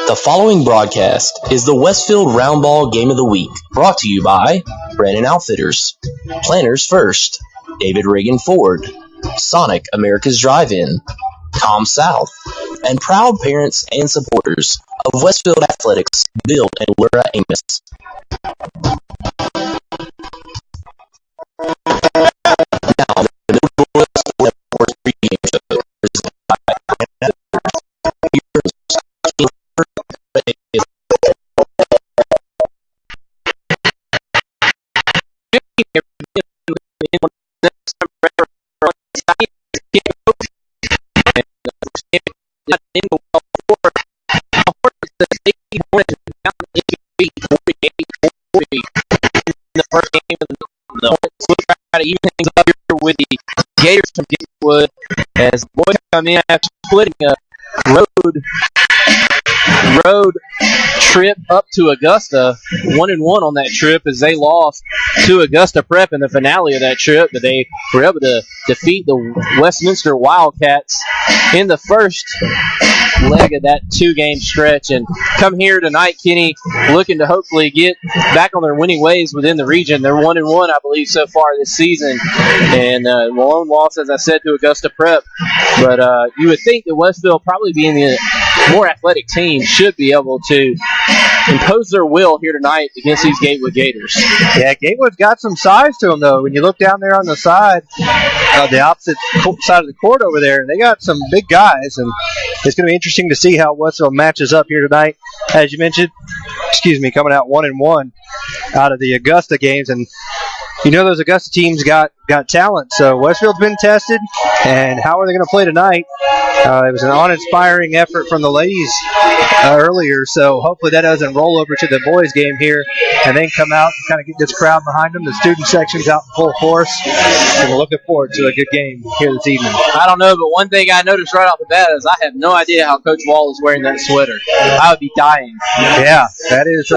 The following broadcast is the Westfield Roundball Game of the Week, brought to you by Brandon Outfitters, Planners First, David Reagan Ford, Sonic America's Drive-In, Tom South, and proud parents and supporters of Westfield Athletics, Bill and Laura Amos. Now, the Westfield Network pregame show presented by Brandon Outfitters. The first game of the we'll try to even things up here with the Gators from Gatewood as the boys come in after splitting a road trip up to Augusta, 1-1 on that trip as they lost to Augusta Prep in the finale of that trip, but they were able to defeat the Westminster Wildcats in the first leg of that two-game stretch, and come here tonight, Kenny, looking to hopefully get back on their winning ways within the region. They're 1-1, I believe, so far this season, and one loss, as I said, to Augusta Prep. But you would think that Westfield, probably being the more athletic team, should be able to impose their will here tonight against these Gatewood Gators. Yeah, Gatewood's got some size to them, though. When you look down there on the side, the opposite side of the court over there, they got some big guys, and it's going to be interesting to see how Westfield matches up here tonight. As you mentioned, coming out 1-1 out of the Augusta games, and you know those Augusta teams got talent, so Westfield's been tested, and how are they going to play tonight? It was an uninspiring effort from the ladies earlier, so hopefully that doesn't roll over to the boys' game here, and then come out and kind of get this crowd behind them. The student section's out in full force, and we're looking forward to a good game here this evening. I don't know, but one thing I noticed right off the bat is I have no idea how Coach Wall is wearing that sweater. I would be dying. Yeah, that is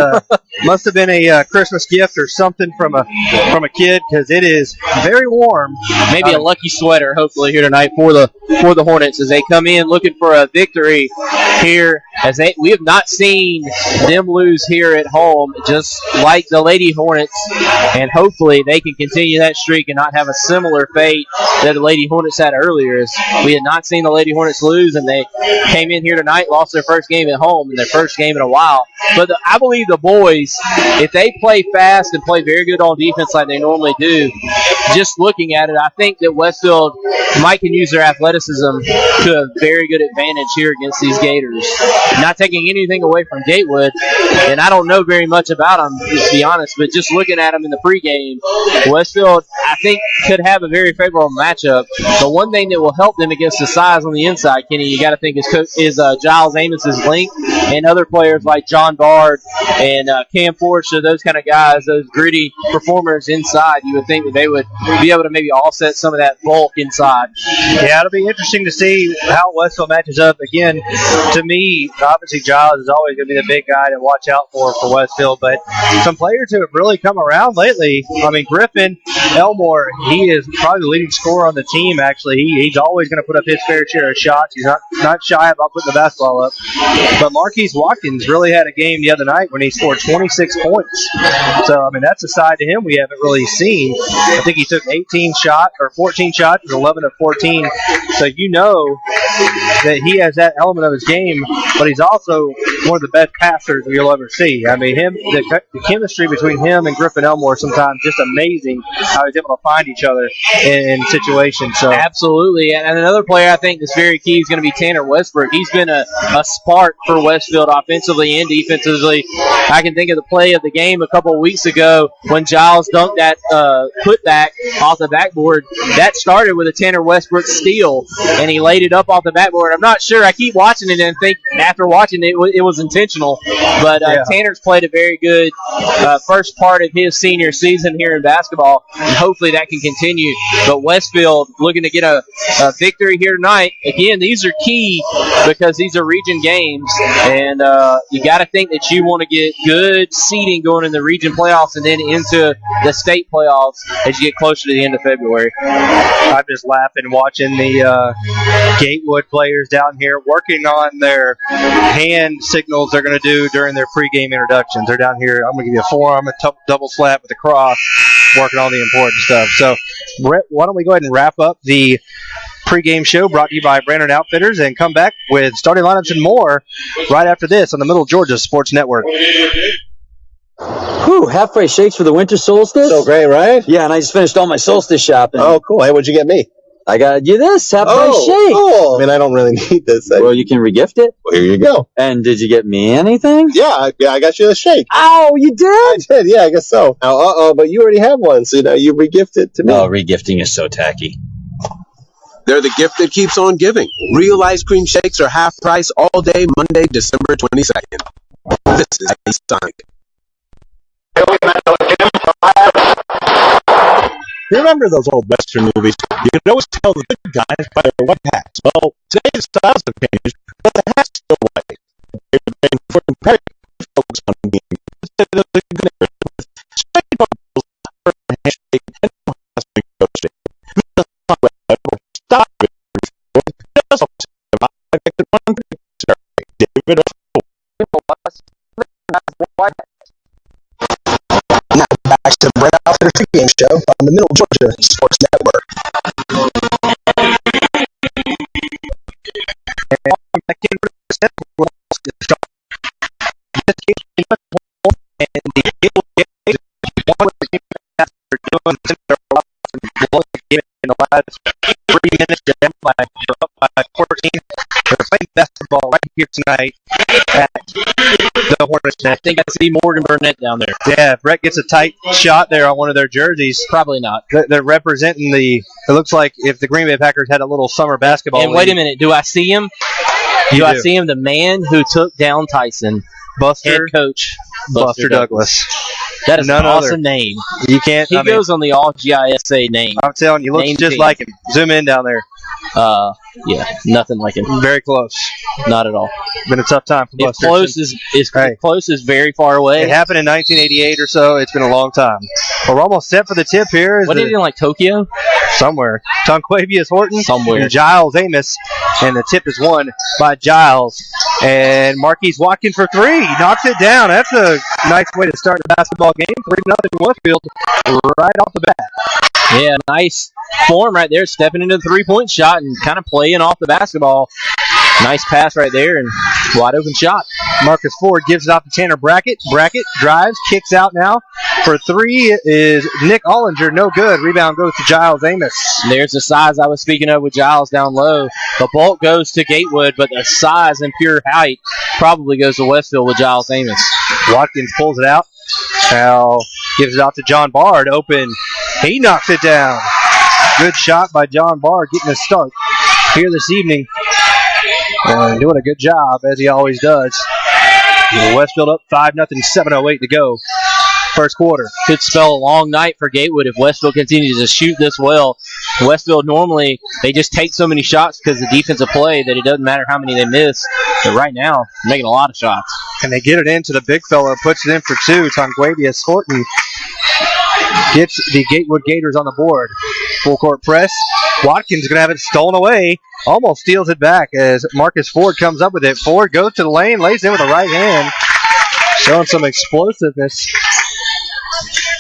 must have been a Christmas gift or something from a kid, because it is very warm. Maybe a lucky sweater, hopefully, here tonight for the Hornets as they come in looking for a victory here. We have not seen them lose here at home, just like the Lady Hornets, and hopefully they can continue that streak and not have a similar fate that the Lady Hornets had earlier. As we had not seen the Lady Hornets lose, and they came in here tonight, lost their first game at home, and their first game in a while. But I believe the boys, if they play fast and play very good on defense like they normally do, just looking at it, I think that Westfield might can use their athleticism to a very good advantage here against these Gators. Not taking anything away from Gatewood, and I don't know very much about them, to be honest, but just looking at them in the pregame, Westfield, I think, could have a very favorable matchup. But one thing that will help them against the size on the inside, Kenny, you got to think is Giles Amos's length, and other players like John Bard and Cam Forster, those kind of guys, those gritty performers inside. You would think that they would be able to maybe offset some of that bulk inside. Yeah, it'll be interesting to see how Westfield matches up. Again, to me, obviously Giles is always going to be the big guy to watch out for Westfield, but some players who have really come around lately, I mean, Griffin Elmore, he is probably the leading scorer on the team, actually. He's always going to put up his fair share of shots. He's not shy about putting the basketball up. But Marquise Watkins really had a game the other night when he scored 26 points. So, I mean, that's a side to him we haven't really seen. I think he took 14 shots, and 11 of 14. So you know that he has that element of his game, but he's also one of the best passers you'll ever see. I mean, the chemistry between him and Griffin Elmore sometimes just amazing how he's able to find each other in situations. So absolutely, and another player I think that's very key is going to be Tanner Westbrook. He's been a spark for Westfield offensively and defensively. I can think of the play of the game a couple of weeks ago when Giles dunked that putback off the backboard. That started with a Tanner Westbrook steal, and he laid it up off the backboard. I'm not sure. I keep watching it and think after watching it, it was intentional. But Tanner's played a very good first part of his senior season here in basketball, and hopefully that can continue. But Westfield looking to get a victory here tonight. Again, these are key because these are region games, and you got to think that you want to get good seeding going in the region playoffs and then into the state playoffs as you get closer to the end of February. I'm just laughing watching the Gatewood players players down here working on their hand signals they're going to do during their pregame introductions. They're down here. I'm going to give you a forearm, a double slap with a cross, working on the important stuff. So why don't we go ahead and wrap up the pregame show brought to you by Brandon Outfitters and come back with starting lineups and more right after this on the Middle Georgia Sports Network. Whew, halfway shakes for the winter solstice. So great, right? Yeah, and I just finished all my solstice shopping. Oh, cool. Hey, what'd you get me? I got you this halfway shake. Cool. I mean, I don't really need this. Well, you can regift it. Well, here you go. And did you get me anything? Yeah, I got you a shake. Oh, you did? I did, yeah, I guess so. Now, but you already have one, so now you regifted to me. Oh, regifting is so tacky. They're the gift that keeps on giving. Real ice cream shakes are half price all day Monday, December 22nd. This is Sonic. You remember those old Western movies? You could always tell the good guys by their white hats. Well, today's styles have changed, but the hat's still white. They're comparing folks on being instead of the good with straight bubbles, handshake, and husband ghosting. Stop it. Just David Now back to the Brett Outfitters Game Show on the Middle Georgia Sports Network. In the last 3 minutes, they're up by 14. They're playing basketball right here tonight at the Hornets Nest. I think I see Morgan Burnett down there. Yeah, if Brett gets a tight shot there on one of their jerseys. Probably not. They're representing it looks like if the Green Bay Packers had a little summer basketball And wait a minute, do I see him? Do I see him? The man who took down Tyson, head coach Buster Douglas. That is an awesome name. You can't. He goes on the all GISA name. I'm telling you, looks just like him. Zoom in down there. Yeah, nothing like him. Very close. Not at all. Been a tough time for Buster. Close is very far away. It happened in 1988 or so. It's been a long time. Well, we're almost set for the tip here. What did he in like Tokyo? Somewhere. Tonquavius Horton. Somewhere. And Giles Amos. And the tip is won by Giles. And Marquise Watkins for three. Knocks it down. That's a nice way to start the basketball game. 3-0 Westfield right off the bat. Yeah, nice form right there. Stepping into the three-point shot and kind of playing off the basketball. Nice pass right there and wide open shot. Marcus Ford gives it off to Tanner Brackett. Brackett drives, kicks out now. For three is Nick Ollinger. No good. Rebound goes to Giles Amos. There's the size I was speaking of with Giles down low. The bulk goes to Gatewood, but the size and pure height probably goes to Westfield with Giles Amos. Watkins pulls it out. Now gives it out to John Bard. Open. He knocks it down. Good shot by John Bard getting a start here this evening. And doing a good job, as he always does. Westfield up 5-0, 7:08 to go. First quarter. Could spell a long night for Gatewood if Westfield continues to shoot this well. Westfield normally, they just take so many shots because of the defensive play that it doesn't matter how many they miss. But right now, they're making a lot of shots. And they get it into the big fella, puts it in for two. Tonquavius Horton gets the Gatewood Gators on the board. Full court press. Watkins going to have it stolen away. Almost steals it back as Marcus Ford comes up with it. Ford goes to the lane, lays in with the right hand. Showing some explosiveness.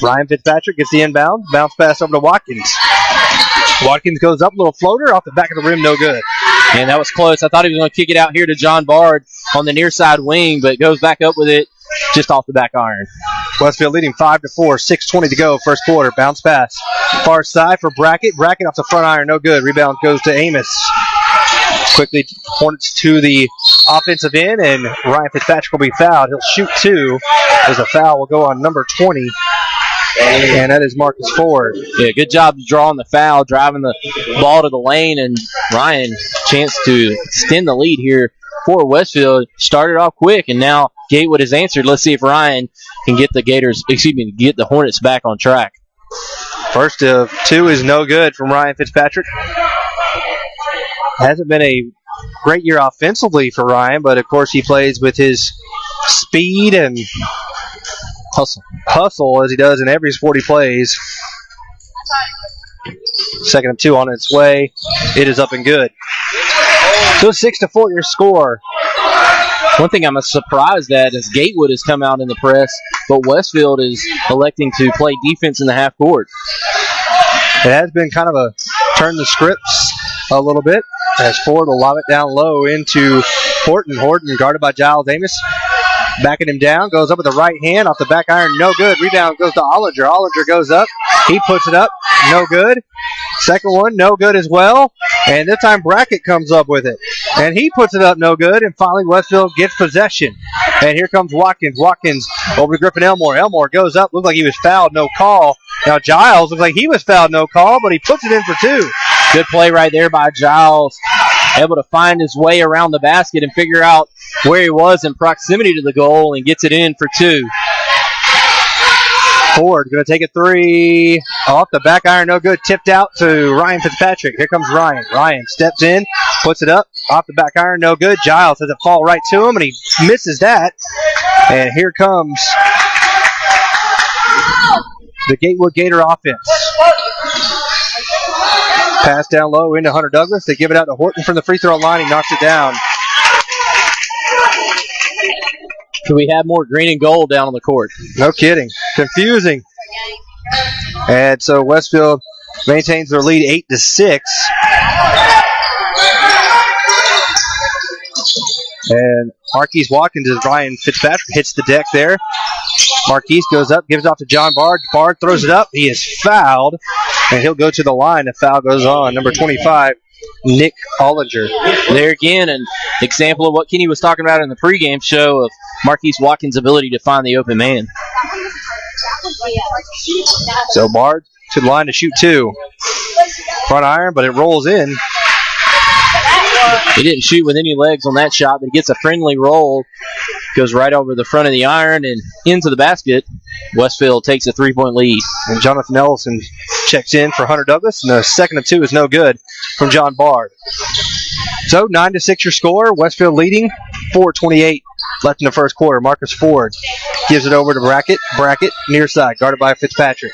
Ryan Fitzpatrick gets the inbound. Bounce pass over to Watkins. Watkins goes up, little floater off the back of the rim, no good. And that was close. I thought he was going to kick it out here to John Bard on the near side wing, but goes back up with it just off the back iron. Westfield leading 5-4, 6:20 to go, first quarter. Bounce pass. Far side for Brackett. Brackett off the front iron, no good. Rebound goes to Amos. Quickly, Hornets to the offensive end, and Ryan Fitzpatrick will be fouled. He'll shoot two. There's a foul. Will go on number 20, and that is Marcus Ford. Yeah, good job drawing the foul, driving the ball to the lane, and Ryan, chance to extend the lead here for Westfield. Started off quick, and now Gatewood has answered. Let's see if Ryan can get get the Hornets back on track. First of two is no good from Ryan Fitzpatrick. Hasn't been a great year offensively for Ryan, but of course he plays with his speed and hustle as he does in every sport he plays. Second of two on its way. It is up and good. So 6-4 your score. One thing I'm surprised at is Gatewood has come out in the press, but Westfield is electing to play defense in the half court. It has been kind of a turn the scripts a little bit as Ford will lob it down low into Horton. Horton guarded by Giles Amos. Backing him down, goes up with the right hand off the back iron, no good. Rebound goes to Ollinger. Ollinger goes up. He puts it up, no good. Second one, no good as well. And this time Brackett comes up with it. And he puts it up, no good. And finally Westfield gets possession. And here comes Watkins. Watkins over to Griffin Elmore. Elmore goes up, looks like he was fouled, no call. Now Giles looks like he was fouled, no call, but he puts it in for two. Good play right there by Giles. Able to find his way around the basket and figure out where he was in proximity to the goal and gets it in for two. Ford going to take a three off the back iron, no good. Tipped out to Ryan Fitzpatrick. Here comes Ryan. Ryan steps in, puts it up off the back iron, no good. Giles has it fall right to him, and he misses that. And here comes the Gatewood Gator offense. Pass down low into Hunter Douglas. They give it out to Horton from the free throw line. He knocks it down. Could we have more green and gold down on the court? No kidding. Confusing. And so Westfield maintains their lead 8-6. And Marquise Watkins as Ryan Fitzpatrick hits the deck there. Marquise goes up, gives it off to John Bard. Bard throws it up. He is fouled, and he'll go to the line. The foul goes on. Number 25, Nick Ollinger. There again, an example of what Kenny was talking about in the pregame show of Marquise Watkins' ability to find the open man. So Bard to the line to shoot two. Front iron, but it rolls in. He didn't shoot with any legs on that shot, but he gets a friendly roll. Goes right over the front of the iron and into the basket. Westfield takes a 3-point lead. And Jonathan Ellison checks in for Hunter Douglas. And the second of two is no good from John Bard. So 9-6 your score. Westfield leading. 4:28 left in the first quarter. Marcus Ford gives it over to Brackett. Brackett near side, guarded by Fitzpatrick.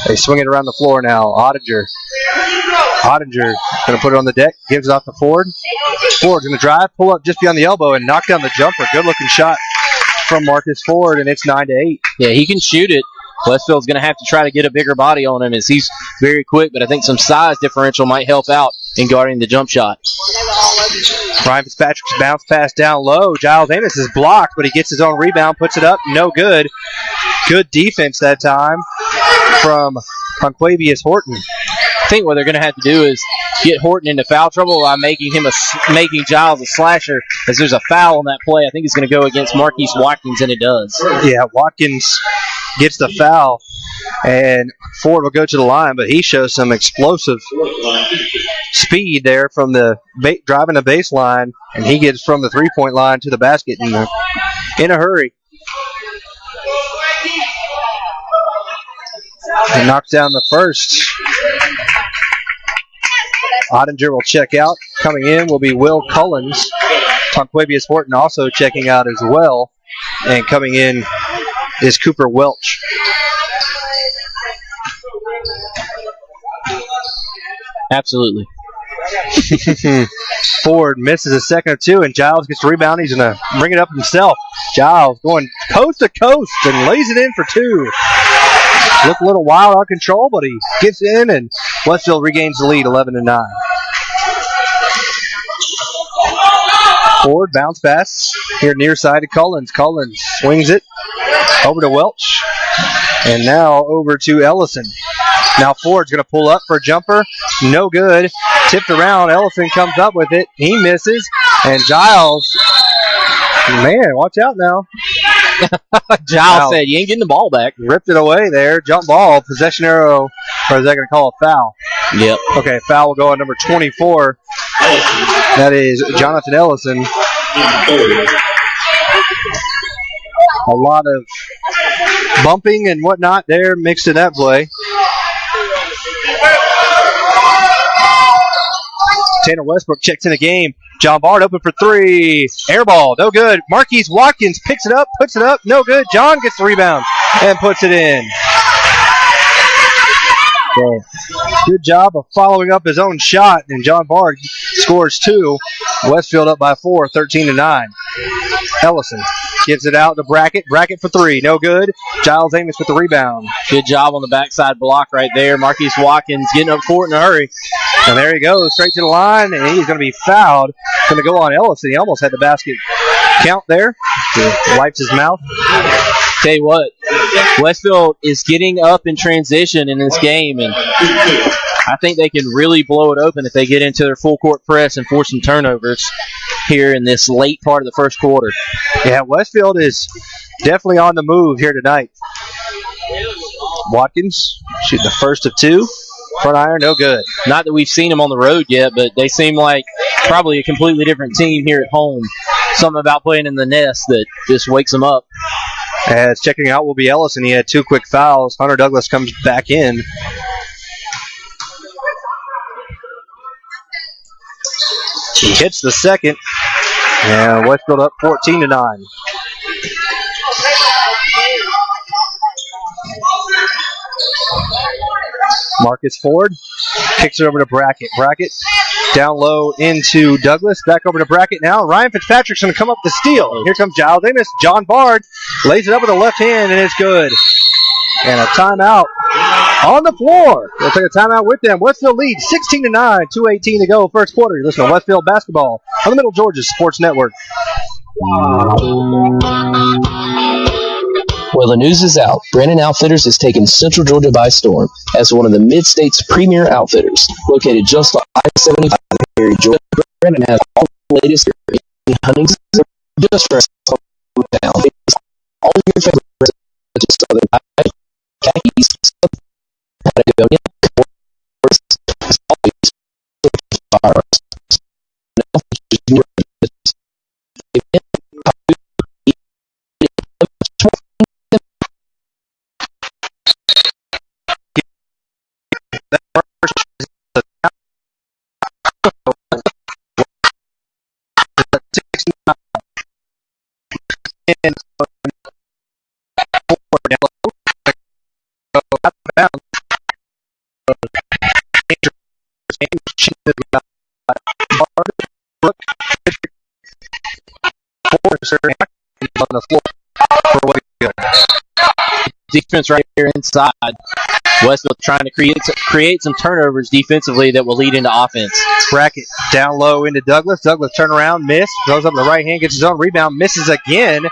They swing it around the floor now. Ottinger going to put it on the deck. Gives it off to Ford. Ford's going to drive, pull up just beyond the elbow, and knock down the jumper. Good-looking shot from Marcus Ford, and it's 9-8. Yeah, he can shoot it. Westfield's going to have to try to get a bigger body on him as he's very quick, but I think some size differential might help out in guarding the jump shot. Ryan Fitzpatrick's bounce pass down low. Giles Amos is blocked, but he gets his own rebound, puts it up. No good. Good defense that time from Conquavius Horton. I think what they're going to have to do is get Horton into foul trouble by making Giles a slasher. As there's a foul on that play, I think it's going to go against Marquise Watkins, and it does. Yeah, Watkins gets the foul, and Ford will go to the line, but he shows some explosive speed there from the driving the baseline, and he gets from the three-point line to the basket in a hurry. And knocks down the first. Ottinger will check out. Coming in will be Will Cullens. Conquavius Horton also checking out as well. And coming in is Cooper Welch. Absolutely. Ford misses a second or two, and Giles gets the rebound. He's going to bring it up himself. Giles going coast to coast and lays it in for two. Looked a little wild, out of control, but he gets in, and Westfield regains the lead, 11-9. Ford bounce pass here near side to Cullens. Cullens swings it over to Welch, and now over to Ellison. Now Ford's going to pull up for a jumper. No good. Tipped around. Ellison comes up with it. He misses, and Giles, man, watch out now. Giles said, you ain't getting the ball back. Ripped it away there. Jump ball. Possession arrow. Or is that going to call a foul? Yep. Okay, foul will go on number 24. That is Jonathan Ellison. A lot of bumping and whatnot there mixed in that play. Tanner Westbrook checks in the game. John Bard open for three. Air ball, no good. Marquise Watkins picks it up, puts it up, no good. John gets the rebound and puts it in. So, good job of following up his own shot, and John Bard scores 2. Westfield up by 4, 13-9. Ellison gives it out to Brackett. Brackett for 3, no good. Giles Amos with the rebound. Good job on the backside block right there. Marquise Watkins getting up court in a hurry. And there he goes, straight to the line, and he's going to be fouled. Going to go on Ellison. He almost had the basket count there. He wipes his mouth. Tell you what, Westfield is getting up in transition in this game, and I think they can really blow it open if they get into their full court press and force some turnovers here in this late part of the first quarter. Yeah, Westfield is definitely on the move here tonight. Watkins shooting the first of 2. Front iron, no good. Not that we've seen them on the road yet, but they seem like probably a completely different team here at home. Something about playing in the nest that just wakes them up. As checking out will be Ellison. He had 2 quick fouls. Hunter Douglas comes back in. He hits the second. And Westfield up 14-9. Marcus Ford kicks it over to Brackett. Brackett down low into Douglas. Back over to Brackett now. Ryan Fitzpatrick's going to come up to steal. Here comes Giles Amos. John Bard lays it up with the left hand, and it's good. And a timeout on the floor. They'll take a timeout with them. Westfield leads 16-9, 2:18 to go, first quarter. You're listening to Westfield basketball on the Middle Georgia Sports Network. Well, the news is out. Brandon Outfitters has taken Central Georgia by storm as one of the Mid-State's premier outfitters. Located just off I-75 in Perry, Georgia, Brandon has all the latest hunting just for town. All your favorites, such as Southern Tide, khakis, Patagonia, horse, always firearms. On the floor for what he's doing. Defense right here inside. Westfield trying to create some turnovers defensively that will lead into offense. Brackett down low into Douglas. Douglas turn around, miss. Goes up the right hand, gets his own rebound, misses again.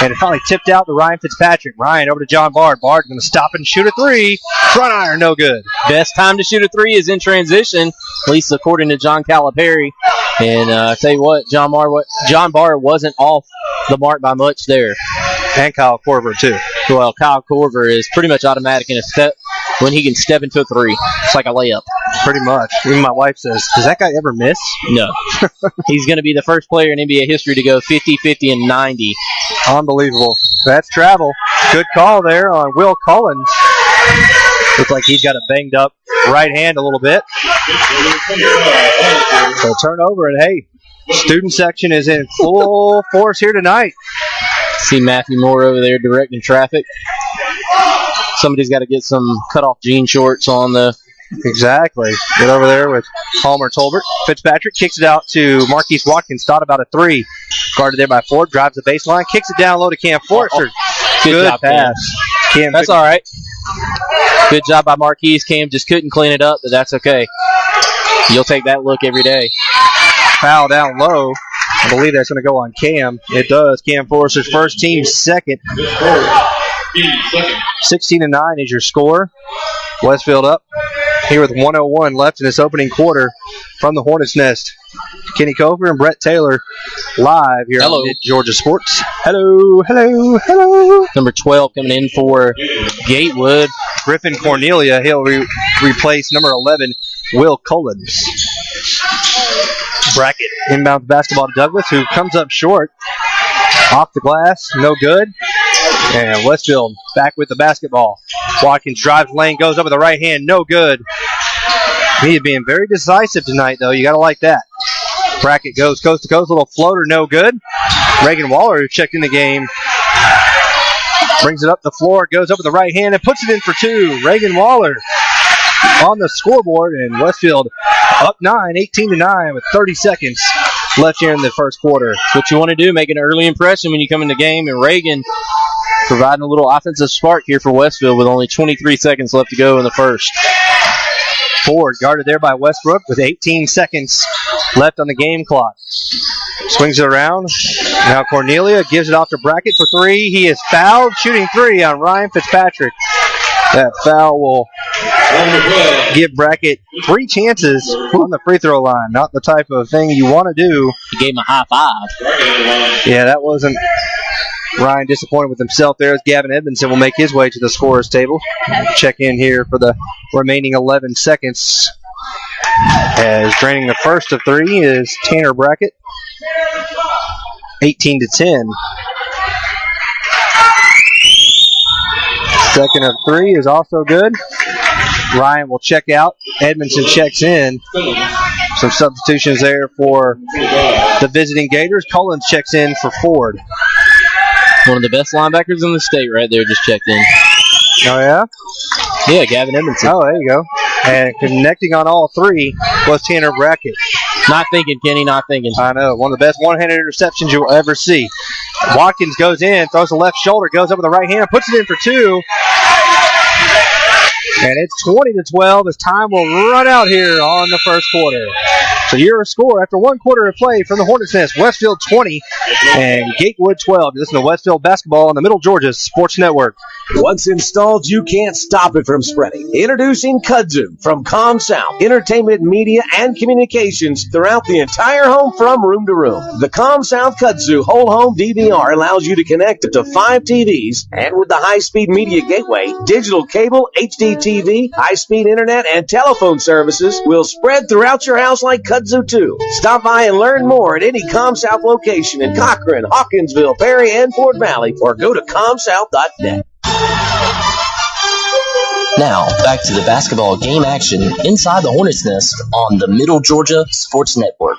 And it finally tipped out to Ryan Fitzpatrick. Ryan over to John Bard. Bard going to stop and shoot a 3. Front iron, no good. Best time to shoot a 3 is in transition, at least according to John Calipari. And I tell you what, John Bard wasn't off the mark by much there. And Kyle Corver, too. Well, Kyle Corver is pretty much automatic in a step when he can step into a 3. It's like a layup. Pretty much. Even my wife says, does that guy ever miss? No. He's going to be the first player in NBA history to go 50, 50, and 90. Unbelievable. That's travel. Good call there on Will Collins. Looks like he's got a banged up right hand a little bit. So turnover, and hey, student section is in full force here tonight. See Matthew Moore over there directing traffic. Somebody's got to get some cut-off jean shorts on the... Exactly. Get over there with Palmer Tolbert. Fitzpatrick kicks it out to Marquise Watkins. Thought about a 3. Guarded there by Ford. Drives the baseline. Kicks it down low to Cam Forrester. Good job, pass. Cam. That's all right. Good job by Marquise. Cam just couldn't clean it up, but that's okay. You'll take that look every day. Foul down low. I believe that's going to go on Cam. It does. Cam Forrester's first, team second. 16-9 is your score. Westfield up here with 1:01 left in this opening quarter from the Hornets' Nest. Kenny Cofer and Brett Taylor live here on Georgia Sports. Hello, hello, hello. Number 12 coming in for Gatewood. Griffin Cornelia. He'll replace number 11, Will Collins. Brackett inbounds basketball to Douglas, who comes up short. Off the glass, no good. And Westfield back with the basketball. Watkins drives lane, goes up with the right hand, no good. He is being very decisive tonight, though. You got to like that. Brackett goes coast to coast, little floater, no good. Reagan Waller, who checked in the game, brings it up the floor, goes up with the right hand, and puts it in for 2. Reagan Waller on the scoreboard, and Westfield up 18-9 with 30 seconds left here in the first quarter. That's what you want to do, make an early impression when you come in the game, and Reagan providing a little offensive spark here for Westfield with only 23 seconds left to go in the first. Ford guarded there by Westbrook with 18 seconds left on the game clock. Swings it around. Now Cornelia gives it off to Brackett for three. He is fouled, shooting three on Ryan Fitzpatrick. That foul will give Brackett 3 chances on the free throw line. Not the type of thing you want to do. He gave him a high five. Yeah, that wasn't. Ryan disappointed with himself there as Gavin Edmondson will make his way to the scorer's table. Check in here for the remaining 11 seconds. As draining the first of 3 is Tanner Brackett. 18-10. Second of 3 is also good. Ryan will check out. Edmondson checks in. Some substitutions there for the visiting Gators. Collins checks in for Ford. One of the best linebackers in the state right there just checked in. Oh, yeah? Yeah, Gavin Edmondson. Oh, there you go. And connecting on all 3 was Tanner Brackett. Not thinking, Kenny, not thinking. I know. One of the best one-handed interceptions you'll ever see. Watkins goes in, throws the left shoulder, goes up with the right hand, puts it in for 2. And it's 20-12 as time will run out here on the first quarter. So your score after 1 quarter of play from the Hornets' Nest, Westfield 20 and Gatewood 12. You listen to Westfield basketball on the Middle Georgia Sports Network. Once installed, you can't stop it from spreading. Introducing Kudzu from ComSouth, entertainment, media, and communications throughout the entire home from room to room. The ComSouth Kudzu whole home DVR allows you to connect up to 5 TVs, and with the high-speed media gateway, digital cable, HD TV, high-speed internet, and telephone services will spread throughout your house like Kudzu 2. Stop by and learn more at any ComSouth location in Cochran, Hawkinsville, Perry, and Fort Valley, or go to comsouth.net. Now, back to the basketball game action inside the Hornets' Nest on the Middle Georgia Sports Network.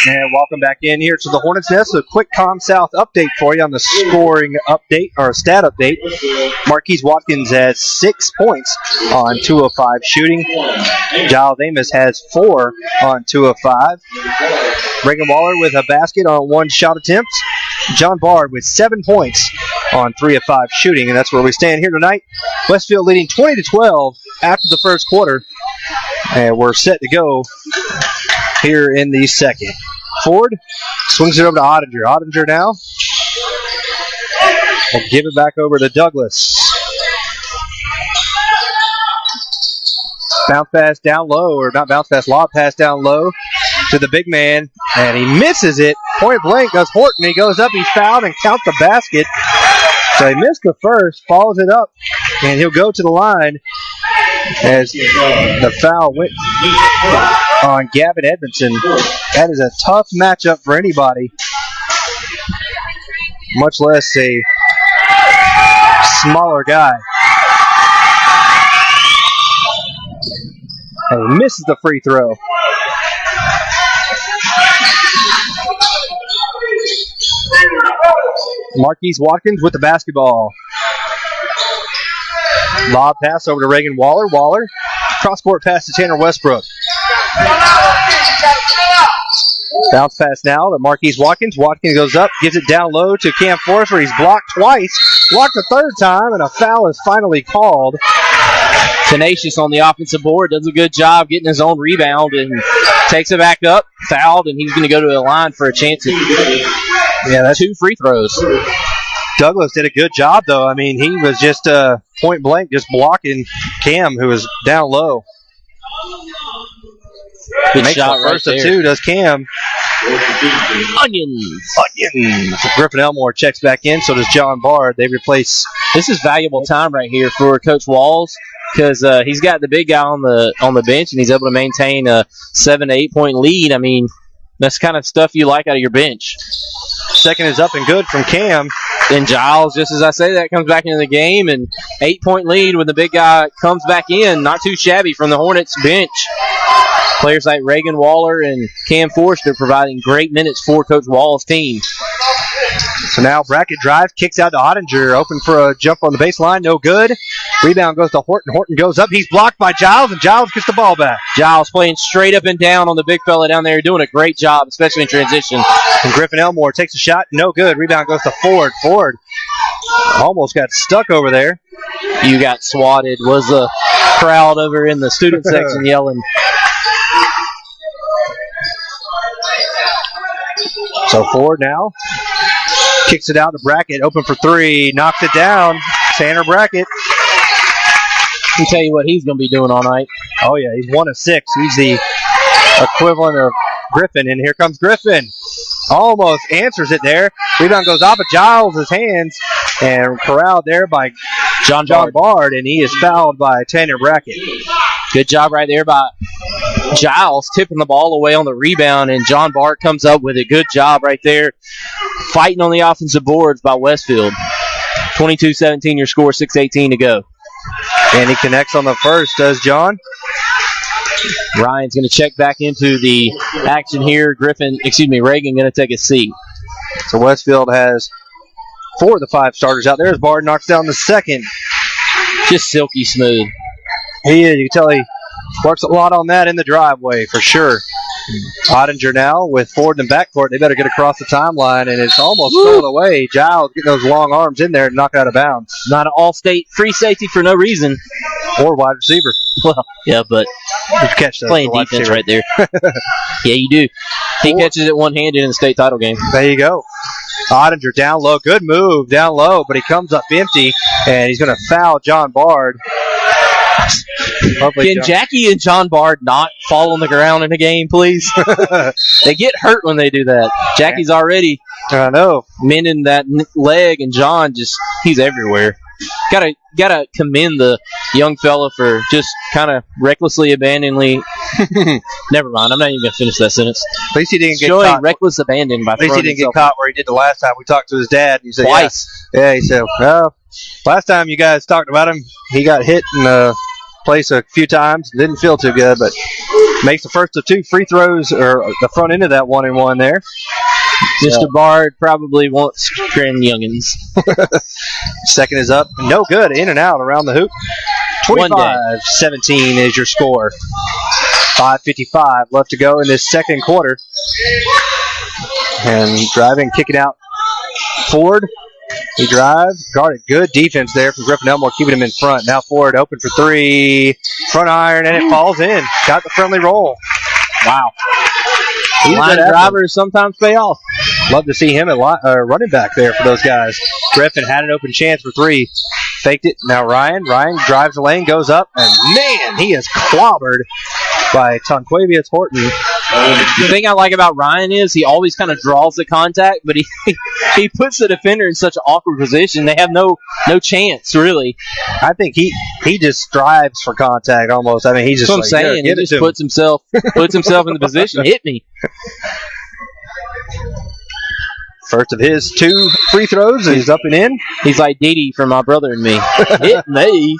And welcome back in here to the Hornets' Nest. A quick ComSouth update for you on the scoring update, or stat update. Marquise Watkins has 6 points on 2 of 5 shooting. Giles Amos has 4 on 2 of 5. Reagan Waller with a basket on 1 shot attempt. John Bard with 7 points on 3 of 5 shooting, and that's where we stand here tonight. Westfield leading 20-12 after the first quarter, and we're set to go here in the second. Ford swings it over to Ottinger. Ottinger now will give it back over to Douglas. Bounce pass down low, or not bounce pass, lob pass down low to the big man, and he misses it. Point blank goes Horton. He goes up, he's fouled, and count the basket. So he missed the first, follows it up, and he'll go to the line as the foul went on Gavin Edmondson. That is a tough matchup for anybody, much less a smaller guy. And he misses the free throw. Marquise Watkins with the basketball. Lob pass over to Reagan Waller. Waller, cross-court pass to Tanner Westbrook. Bounce pass now to Marquise Watkins. Watkins goes up, gives it down low to Cam Forrester. He's blocked twice, blocked the third time, and a foul is finally called. Tenacious on the offensive board, does a good job getting his own rebound and takes it back up, fouled, and he's going to go to the line for a chance at that's 2 free throws. Douglas did a good job, though. I mean, he was just point blank, just blocking Cam, who was down low. Good Makes shot the right first there. of 2, does Cam. Onions. Griffin Elmore checks back in, so does John Bard. They replace. This is valuable time right here for Coach Walls because he's got the big guy on the bench and he's able to maintain a 7 to 8 point lead. I mean, that's the kind of stuff you like out of your bench. Second is up and good from Cam. Then Giles, just as I say that, comes back into the game, and 8 point lead when the big guy comes back in. Not too shabby from the Hornets bench. Players like Reagan Waller and Cam Forrester providing great minutes for Coach Wall's team. So now Brackett drives, kicks out to Ottinger, open for a jump on the baseline, no good. Rebound goes to Horton. Horton goes up. He's blocked by Giles, and Giles gets the ball back. Giles playing straight up and down on the big fella down there, doing a great job, especially in transition. And Griffin Elmore takes a shot, no good. Rebound goes to Ford. Ford almost got stuck over there. You got swatted. Was the crowd over in the student section yelling. So Ford now kicks it out to Brackett, open for three, knocks it down. Tanner Brackett. Let me tell you what he's going to be doing all night. Oh, yeah, he's 1 of 6. He's the equivalent of Griffin, and here comes Griffin. Almost answers it there. Rebound goes off of Giles' hands and corralled there by John Bard, and he is fouled by Tanner Brackett. Good job right there by Giles, tipping the ball away on the rebound, and John Bard comes up with a good job right there. Fighting on the offensive boards by Westfield. 22-17 your score, 6:18 to go. And he connects on the first, does John. Ryan's going to check back into the action here. Reagan going to take a seat. So Westfield has 4 of the 5 starters out there as Bard knocks down the second. Just silky smooth. He is. You can tell he works a lot on that in the driveway for sure. Ottinger now with Ford in the backcourt. They better get across the timeline, and it's almost stolen away. Giles getting those long arms in there and knock it out of bounds. Not an all-state free safety for no reason. Or wide receiver. Well, yeah, but you catch that playing defense right there. Yeah, you do. He catches it one-handed in the state title game. There you go. Ottinger down low. Good move down low, but he comes up empty, and he's going to foul John Bard. Can Jackie and John Bard not fall on the ground in a game, please? They get hurt when they do that. Jackie's already mending that leg, and John he's everywhere. Gotta commend the young fella for just kind of recklessly abandoning. Never mind. I'm not even gonna finish that sentence. At least he didn't get showing caught. Reckless abandon by. At least he didn't get caught where he did the last time. We talked to his dad. He said twice. Yeah, he said, well, last time you guys talked about him, he got hit in the place a few times. Didn't feel too good, but makes the first of 2 free throws, or the front end of that 1-and-1 there. Mr. Bard probably wants Trent Youngins. Second is up. No good. In and out around the hoop. 25-17 is your score. 5:55 left to go in this second quarter. And driving, kicking out Ford. He drives, guarded. Good defense there from Griffin Elmore, keeping him in front. Now Ford open for 3. Front iron, and it falls in. Got the friendly roll. Wow. Line drivers sometimes pay off. Love to see him at running back there for those guys. Griffin had an open chance for 3. Faked it. Now Ryan. Ryan drives the lane, goes up, and man, he is clobbered by Tonquavius Horton. The thing I like about Ryan is he always kind of draws the contact, but he puts the defender in such an awkward position. They have no chance, really. I think he just strives for contact almost. I mean, he's just that's what I'm saying. He just puts himself in the position. Hit me. First of his 2 free throws, and he's up and in. He's like Didi for my brother and me. Hit me.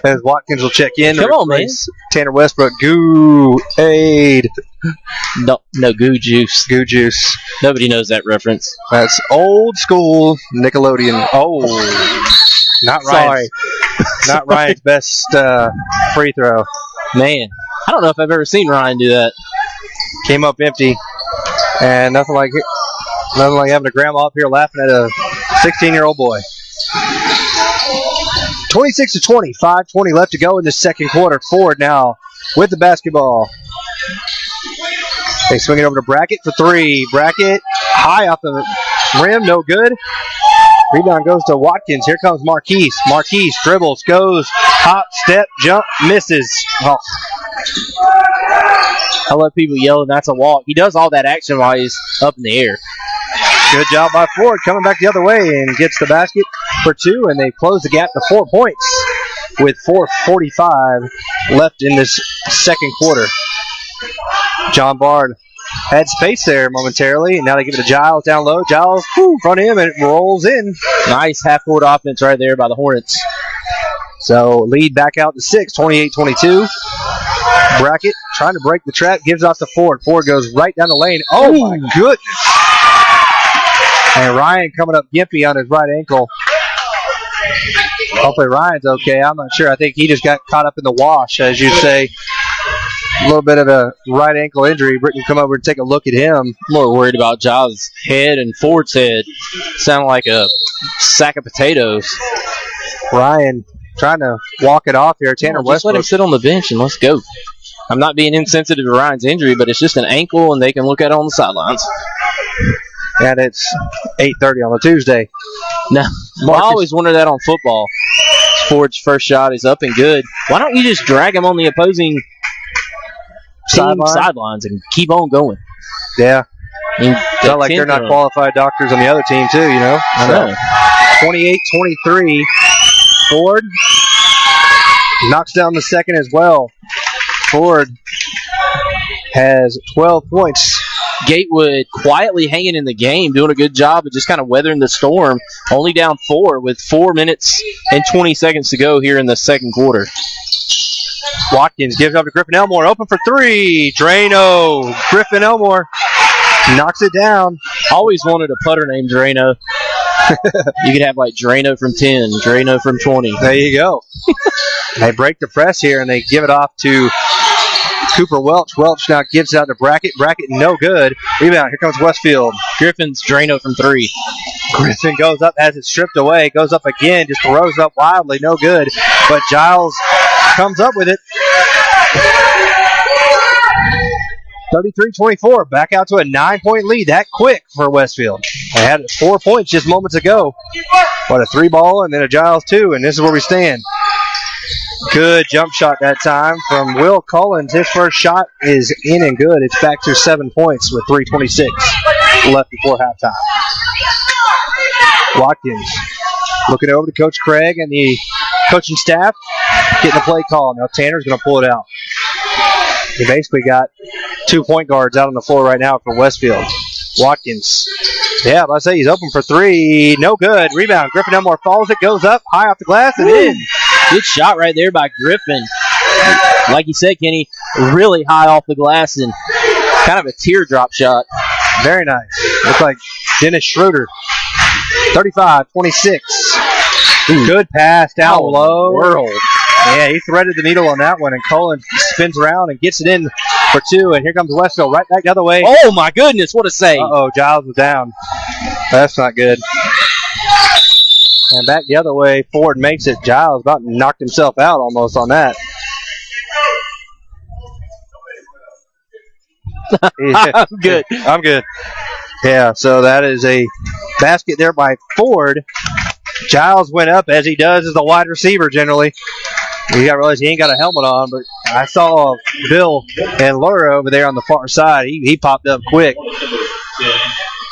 As Watkins will check in. Come on, man. Tanner Westbrook. Goo-aid. No, Goo Juice. Goo Juice. Nobody knows that reference. That's old school Nickelodeon. Oh. Not Ryan's. Not Ryan's best free throw. Man, I don't know if I've ever seen Ryan do that. Came up empty. And nothing like having a grandma up here laughing at a 16-year-old boy. 26-20, 5:20 left to go in the second quarter. Ford now with the basketball. They swing it over to Brackett for 3. Brackett high off the rim, no good. Rebound goes to Watkins. Here comes Marquise. Marquise dribbles, goes, hop, step, jump, misses. Oh. I love people yelling, that's a walk. He does all that action while he's up in the air. Good job by Ford coming back the other way and gets the basket for 2, and they close the gap to 4 points with 4:45 left in this second quarter. John Bard had space there momentarily, and now they give it to Giles down low. Giles front him, and it rolls in. Nice half-court offense right there by the Hornets. So lead back out to 6, 28-22. Brackett trying to break the trap, gives off to Ford. Ford goes right down the lane. Oh, my goodness. And Ryan coming up gimpy on his right ankle. Hopefully Ryan's okay. I'm not sure. I think he just got caught up in the wash, as you say. A little bit of a right ankle injury. Britt can come over and take a look at him. More worried about Giles' head and Ford's head. Sound like a sack of potatoes. Ryan trying to walk it off here. Tanner Just let him Westbrook. sit on the bench and let's go. I'm not being insensitive to Ryan's injury, but it's just an ankle, and they can look at it on the sidelines. And it's 8:30 on a Tuesday. Now, I always wonder that on football. Ford's first shot is up and good. Why don't you just drag him on the opposing sidelines and keep on going? Yeah. I mean, It's not like they're not qualified doctors on the other team, too, you know? I know. 28-23. Ford knocks down the second as well. Ford has 12 points. Gatewood quietly hanging in the game, doing a good job of just kind of weathering the storm. Only down 4 with 4 minutes and 20 seconds to go here in the second quarter. Watkins gives up to Griffin Elmore. Open for 3. Drano. Griffin Elmore knocks it down. Always wanted a putter named Drano. You could have like Drano from 10, Drano from 20. There you go. They break the press here, and they give it off to Cooper Welch. Welch now gives it out to Brackett. Brackett, no good. Rebound. Here comes Westfield. Griffin's Drano from 3. Griffin goes up, has it stripped away, goes up again, just throws up wildly, no good. But Giles comes up with it. 33-24, back out to a 9-point lead. That quick for Westfield. They had 4 points just moments ago. What, a 3-ball and then a Giles 2, and this is where we stand. Good jump shot that time from Will Collins. His first shot is in and good. It's back to 7 points with 3:26 left before halftime. Watkins looking over to Coach Craig and the coaching staff, getting a play call. Now Tanner's going to pull it out. They basically got 2 point guards out on the floor right now for Westfield. Watkins. Yeah, I say he's open for 3. No good. Rebound. Griffin Elmore falls it, goes up, high off the glass, and in. Good shot right there by Griffin. Like you said, Kenny, really high off the glass and kind of a teardrop shot. Very nice. Looks like Dennis Schroeder. 35-26. Good pass down low. World. Yeah, he threaded the needle on that one, and Cullen spins around and gets it in for 2, and here comes Westfield right back the other way. Oh, my goodness, what a save. Uh-oh, Giles was down. That's not good. And back the other way, Ford makes it. Giles about knocked himself out almost on that. I'm good. I'm good. Yeah, so that is a basket there by Ford. Giles went up, as he does as a wide receiver generally. You got to realize he ain't got a helmet on, but I saw Bill and Laura over there on the far side. He popped up quick.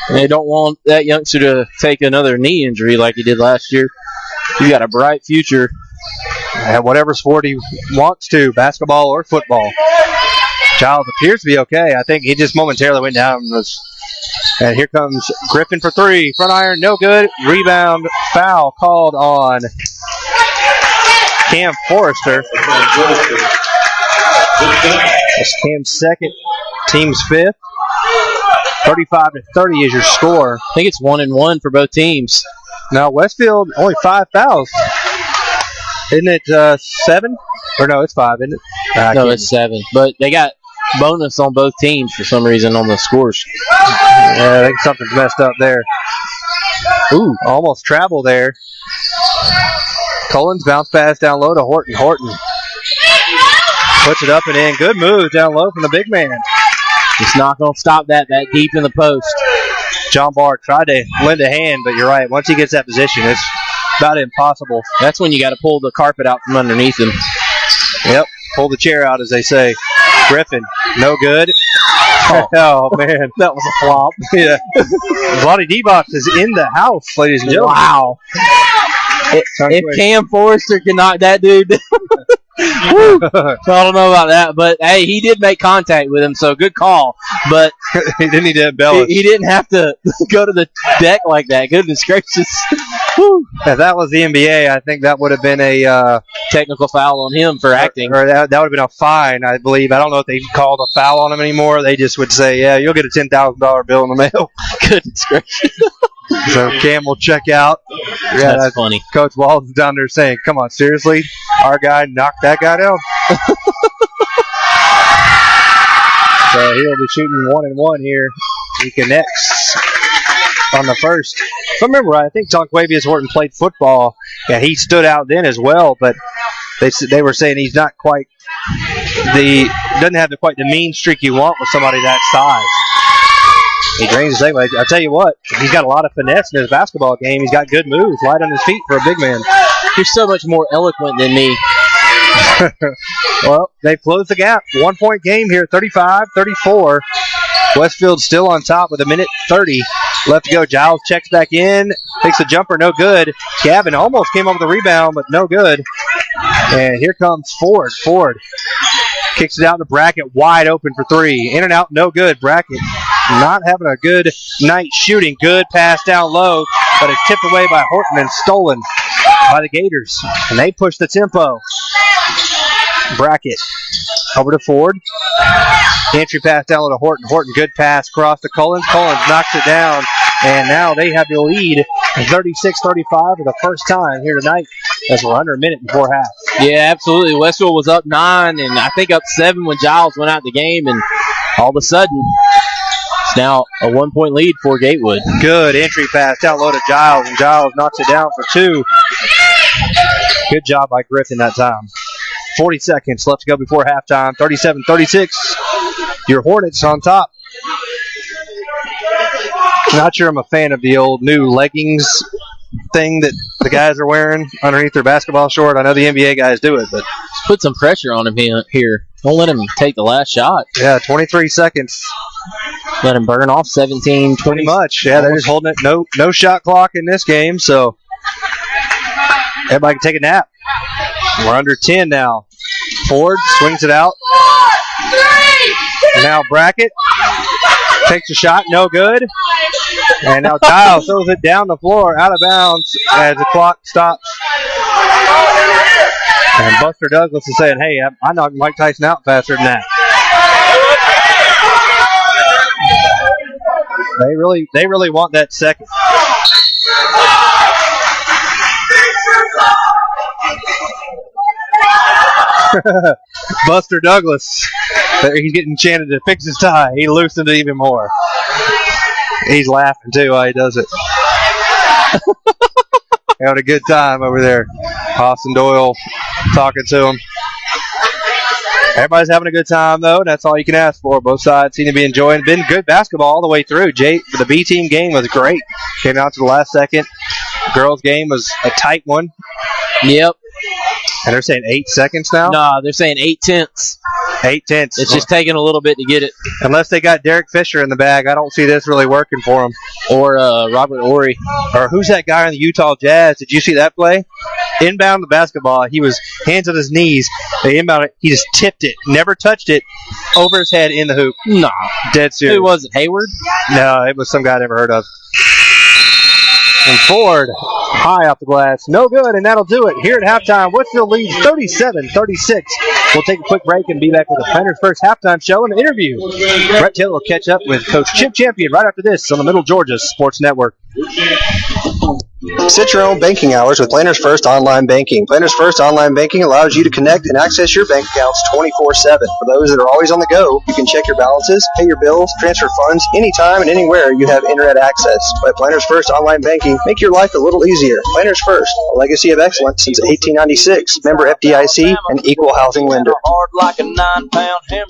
They don't want that youngster to take another knee injury like he did last year. You got a bright future. At whatever sport he wants to, basketball or football. Giles appears to be okay. I think he just momentarily went down. And here comes Griffin for 3. Front iron, no good. Rebound, foul called on Cam Forrester. That's Cam's second, team's 5th. 35-30 is your score. I think it's 1-1 for both teams. Now Westfield only 5 fouls. Isn't it 7? Or no, it's 5, isn't it? No, it's 7. But they got bonus on both teams for some reason on the scores. Yeah, I think something's messed up there. Ooh, almost travel there. Collins bounce pass down low to Horton. Horton puts it up and in. Good move down low from the big man. It's not going to stop that deep in the post. John Barr tried to lend a hand, but you're right. Once he gets that position, it's about impossible. That's when you got to pull the carpet out from underneath him. Yep, pull the chair out, as they say. Griffin, no good. Oh, man. That was a flop. Yeah. Vlade Divac is in the house, ladies and gentlemen. Wow. If Cam Forrester can knock that dude down, I don't know about that. But, hey, he did make contact with him, so good call. But he didn't need to embellish. He didn't have to go to the deck like that. Goodness gracious. If that was the NBA, I think that would have been a technical foul on him for acting. Or that would have been a fine, I believe. I don't know if they called a foul on him anymore. They just would say, yeah, you'll get a $10,000 bill in the mail. Goodness gracious. So Cam will check out. Yeah, That's funny. Coach Walden's down there saying, "Come on, seriously, our guy knocked that guy down." So he'll be shooting 1-1 here. He connects on the first. If I remember right, I think Tonquavius Horton played football, and he stood out then as well. But they were saying he's not quite doesn't have quite the mean streak you want with somebody that size. He drains his leg. I'll tell you what, he's got a lot of finesse in his basketball game. He's got good moves, light on his feet for a big man. You're so much more eloquent than me. Well, they've closed the gap. 1 point game here, 35-34. Westfield still on top with 1:30 left to go. Giles checks back in, takes a jumper, no good. Gavin almost came up with a rebound, but no good. And here comes Ford. Ford kicks it out to Brackett, wide open for three. In and out, no good. Brackett not having a good night shooting. Good pass down low, but it's tipped away by Horton and stolen by the Gators. And they push the tempo. Brackett over to Ford. Entry pass down low to Horton. Horton, good pass across to Collins. Collins knocks it down, and now they have the lead 36-35 for the first time here tonight as we're under a minute before half. Yeah, absolutely. Westfield was up 9 and I think up 7 when Giles went out the game, and all of a sudden it's now a 1 point lead for Gatewood. Good entry pass down low to Giles, and Giles knocks it down for two. Good job by Griffin that time. 40 seconds left to go before halftime. 37-36. Your Hornets on top. Not sure I'm a fan of the old new leggings thing that the guys are wearing underneath their basketball short. I know the NBA guys do it, but put some pressure on him here. Don't let him take the last shot. Yeah, 23 seconds. Let him burn off 17, 20. Pretty much. Yeah, they're just holding it. No shot clock in this game, so everybody can take a nap. We're under 10 now. Ford swings it out. Now Brackett takes a shot, no good. And now Giles throws it down the floor, out of bounds as the clock stops. And Buster Douglas is saying, "Hey, I knocked Mike Tyson out faster than that." They really want that second. Buster Douglas, he's getting chanted to fix his tie. He loosened it even more. He's laughing too while he does it. Having a good time over there. Austin Doyle talking to him. Everybody's having a good time, though. That's all you can ask for. Both sides seem to be enjoying. Been good basketball all the way through. The B team game was great. Came out to the last second. The girls game was a tight one. Yep. And they're saying 8 seconds now? No, they're saying 8/10. 8/10. It's just taking a little bit to get it. Unless they got Derek Fisher in the bag, I don't see this really working for them. Or Robert Ory. Or who's that guy on the Utah Jazz? Did you see that play? Inbound the basketball. He was hands on his knees. They inbound it. He just tipped it. Never touched it. Over his head in the hoop. No. Dead serious. Who was it? Hayward? No, it was some guy I never heard of. And Ford, high off the glass. No good, and that'll do it. Here at halftime, Westfield leads 37-36. We'll take a quick break and be back with the Planners First halftime show and an interview. Brett Taylor will catch up with Coach Chip Champion right after this on the Middle Georgia Sports Network. Set your own banking hours with Planners First Online Banking. Planners First Online Banking allows you to connect and access your bank accounts 24/7. For those that are always on the go, you can check your balances, pay your bills, transfer funds anytime and anywhere you have internet access. Let Planners First Online Banking make your life a little easier. Planners First, a legacy of excellence since 1896. Member FDIC and equal housing lender. Hard like a 9-pound hammer.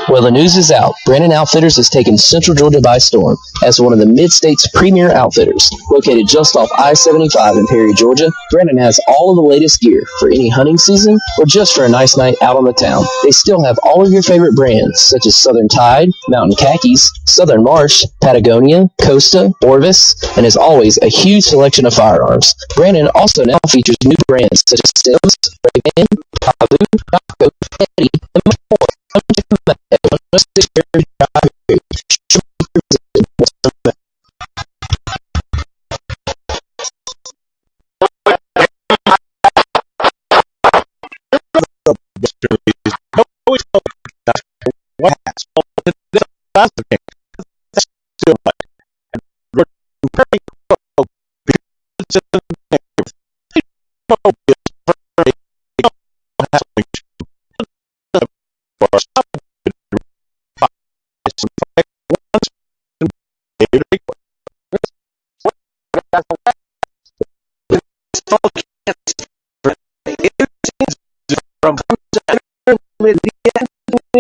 Well, the news is out. Brandon Outfitters has taken Central Georgia by storm as one of the Mid-State's premier outfitters. Located just off I-75 in Perry, Georgia, Brandon has all of the latest gear for any hunting season or just for a nice night out on the town. They still have all of your favorite brands such as Southern Tide, Mountain Khakis, Southern Marsh, Patagonia, Costa, Orvis, and as always, a huge selection of firearms. Brandon also now features new brands such as Sims, Ray-Ban, Pabu, Rocco, Petty, and much more. Come check them out at 106 Perry Drive.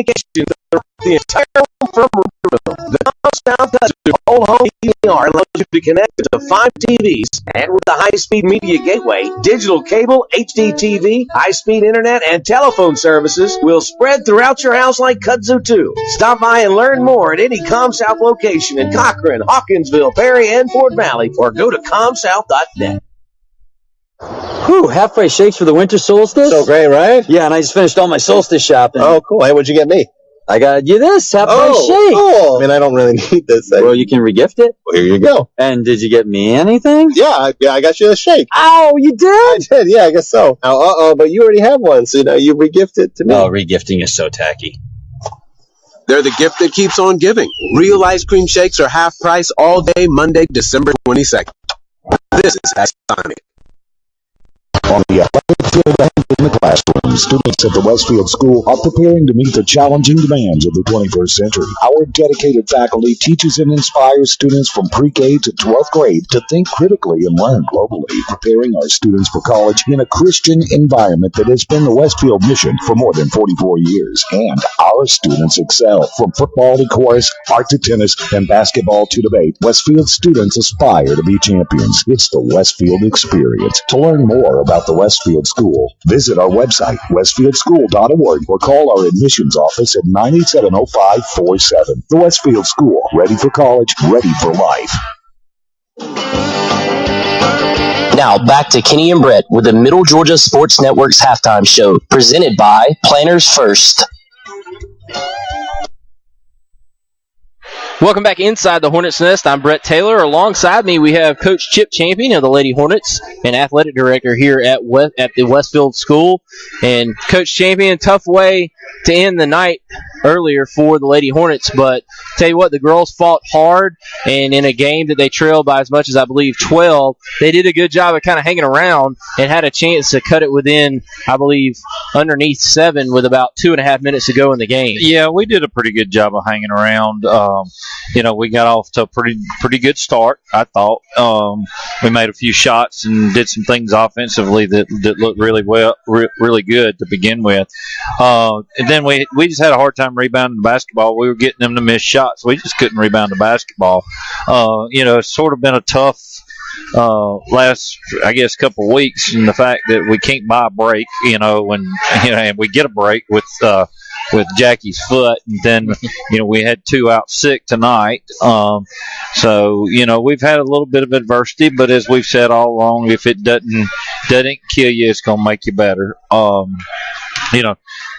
communications throughout the entire home from room to room. The Comsound Kudzu Old Home DVR allows you to connect to 5 TVs, and with the high-speed media gateway, digital cable, HD TV, high-speed internet, and telephone services will spread throughout your house like Kudzu 2. Stop by and learn more at any ComSouth location in Cochran, Hawkinsville, Perry, and Fort Valley, or go to comsouth.net. Whew, halfway shakes for the winter solstice? So great, right? Yeah, and I just finished all my solstice shopping. Oh, cool. Hey, what'd you get me? I got you this halfway shake. Cool. I mean, I don't really need this thing. Well, you can regift it. Well, here you go. And did you get me anything? Yeah, I got you a shake. Oh, you did? I did, yeah, I guess so. Now, but you already have one, so now you regift it to me. Oh, regifting is so tacky. They're the gift that keeps on giving. Real ice cream shakes are half price all day Monday, December 22nd. This is Sonic. On the athletic field and in the classroom, students at the Westfield School are preparing to meet the challenging demands of the 21st century. Our dedicated faculty teaches and inspires students from pre-K to 12th grade to think critically and learn globally, preparing our students for college in a Christian environment that has been the Westfield mission for more than 44 years. And our students excel. From football to chorus, art to tennis, and basketball to debate, Westfield students aspire to be champions. It's the Westfield experience. To learn more about the Westfield School, visit our website, westfieldschool.org, or call our admissions office at 987-0547. The Westfield School, ready for college, ready for life. Now back to Kenny and Brett with the Middle Georgia Sports Network's halftime show, presented by Planners First. Welcome back inside the Hornets Nest. I'm Brett Taylor. Alongside me, we have Coach Chip Champion of the Lady Hornets and athletic director here at the Westfield School. And Coach Champion, tough way to end the night earlier for the Lady Hornets, but tell you what, the girls fought hard, and in a game that they trailed by as much as I believe 12, they did a good job of kind of hanging around and had a chance to cut it within, I believe, underneath 7 with about 2.5 minutes to go in the game. Yeah, we did a pretty good job of hanging around. We got off to a pretty good start, I thought. We made a few shots and did some things offensively that looked really well, really good to begin with. And then we just had a hard time rebounding the basketball. We were getting them to miss shots. We just couldn't rebound the basketball. It's sort of been a tough last, I guess, couple of weeks, and the fact that we can't buy a break, and we get a break with Jackie's foot, and then we had 2 out sick tonight. So we've had a little bit of adversity, but as we've said all along, if it doesn't kill you, it's gonna make you better.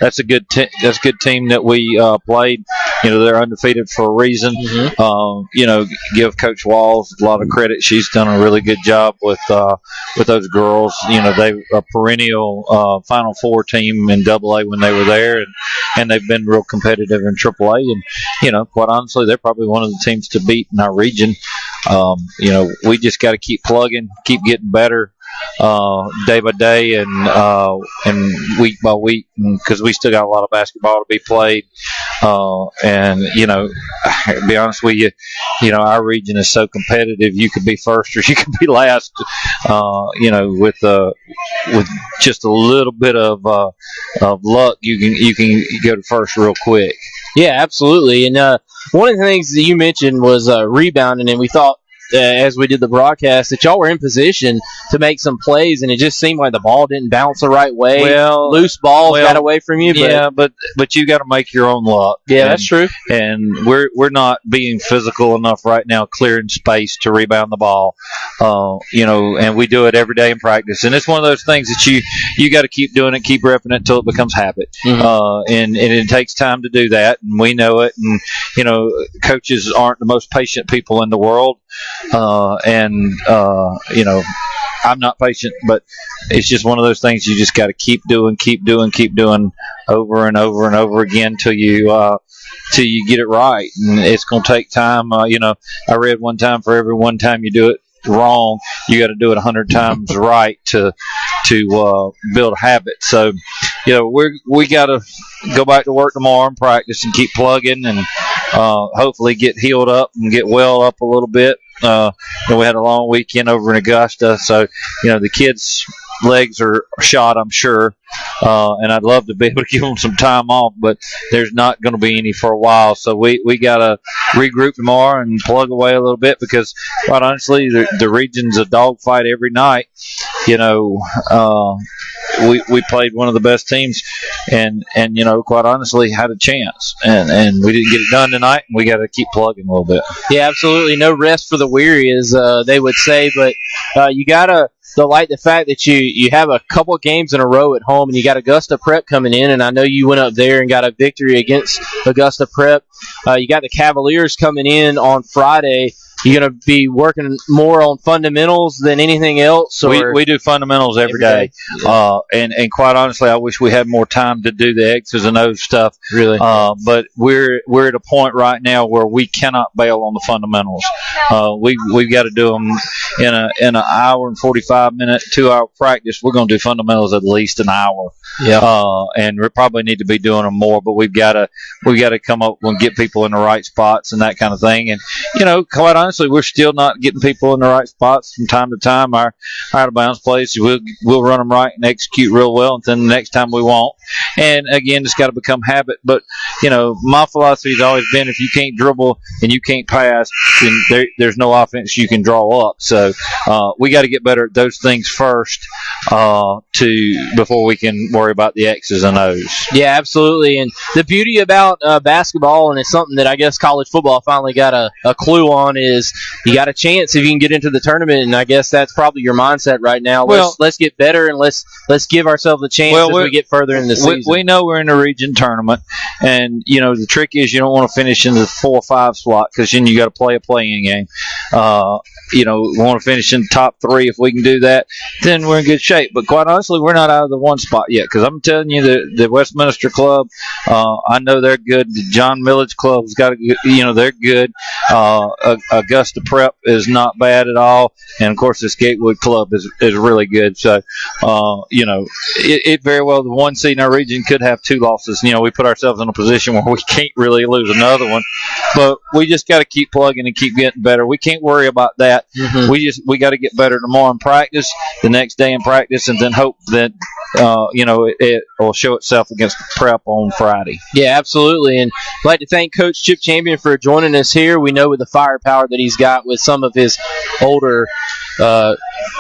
That's a good team that we played. They're undefeated for a reason. Mm-hmm. Give Coach Walls a lot of credit. She's done a really good job with those girls. They were a perennial Final Four team in AA when they were there, and they've been real competitive in AAA. And quite honestly, they're probably one of the teams to beat in our region. We just got to keep plugging, keep getting better. Day by day and week by week, because we still got a lot of basketball to be played. To be honest with you, our region is so competitive. You could be first or you could be last. With just a little bit of luck, you can go to first real quick. Yeah, absolutely. And one of the things that you mentioned was rebounding, and we thought, as we did the broadcast, that y'all were in position to make some plays, and it just seemed like the ball didn't bounce the right way. Loose balls got away from you. But you got to make your own luck. Yeah, that's true. And we're not being physical enough right now, clearing space to rebound the ball. And we do it every day in practice, and it's one of those things that you got to keep doing it, keep repping it until it becomes habit. Mm-hmm. And it takes time to do that, and we know it. And coaches aren't the most patient people in the world. I'm not patient, but it's just one of those things you just got to keep doing over and over and over again till you get it right. And it's going to take time. I read one time, for every one time you do it wrong, you got to do it 100 times right to build a habit. So, we got to go back to work tomorrow and practice and keep plugging and hopefully get healed up and get well up a little bit. We had a long weekend over in Augusta, so the kids' legs are shot, I'm sure. and I'd love to be able to give them some time off, but there's not going to be any for a while. So we got to regroup tomorrow and plug away a little bit because, quite honestly, the region's a dogfight every night. We played one of the best teams, and quite honestly, had a chance, and we didn't get it done tonight. And we got to keep plugging a little bit. Yeah, absolutely. No rest for the weary, as they would say, but you gotta like the fact that you have a couple of games in a row at home, and you got Augusta Prep coming in, and I know you went up there and got a victory against Augusta Prep. You got the Cavaliers coming in on Friday. You going to be working more on fundamentals than anything else? Or? We do fundamentals every day. Yeah. And quite honestly, I wish we had more time to do the X's and O's stuff. Really? But we're at a point right now where we cannot bail on the fundamentals. We've got to do them in an hour and 45-minute, 2-hour practice. We're going to do fundamentals at least an hour. Yeah. And we probably need to be doing them more, but we've got to come up and get people in the right spots and that kind of thing. And quite honestly, we're still not getting people in the right spots from time to time. Our out of bounds plays, we'll run them right and execute real well, and then the next time we won't. And again, it's got to become habit. But my philosophy has always been if you can't dribble and you can't pass, then there's no offense you can draw up. So we got to get better at those things first before we can worry about the X's and O's. Yeah, absolutely. And the beauty about basketball, and it's something that I guess college football finally got a clue on, is you got a chance if you can get into the tournament, and I guess that's probably your mindset right now. Let's get better, and let's give ourselves a chance as we get further in the season. We know we're in a region tournament, and the trick is you don't want to finish in the 4 or 5 slot because then you got to play a playing game. We want to finish in the top 3. If we can do that, then we're in good shape. But quite honestly, we're not out of the 1 spot yet because I'm telling you, the Westminster Club, I know they're good. The John Millage Club's got they're good. Augusta Prep is not bad at all, and of course this Gatewood Club is really good. So it very well, the 1 seed in our region could have 2 losses. We put ourselves in a position where we can't really lose another one, but we just got to keep plugging and keep getting better. We can't worry about that. Mm-hmm. We got to get better tomorrow in practice, the next day in practice, and then hope that it will show itself against Prep on Friday. Yeah, absolutely. And I'd like to thank Coach Chip Champion for joining us here. We know with the firepower that he's got with some of his older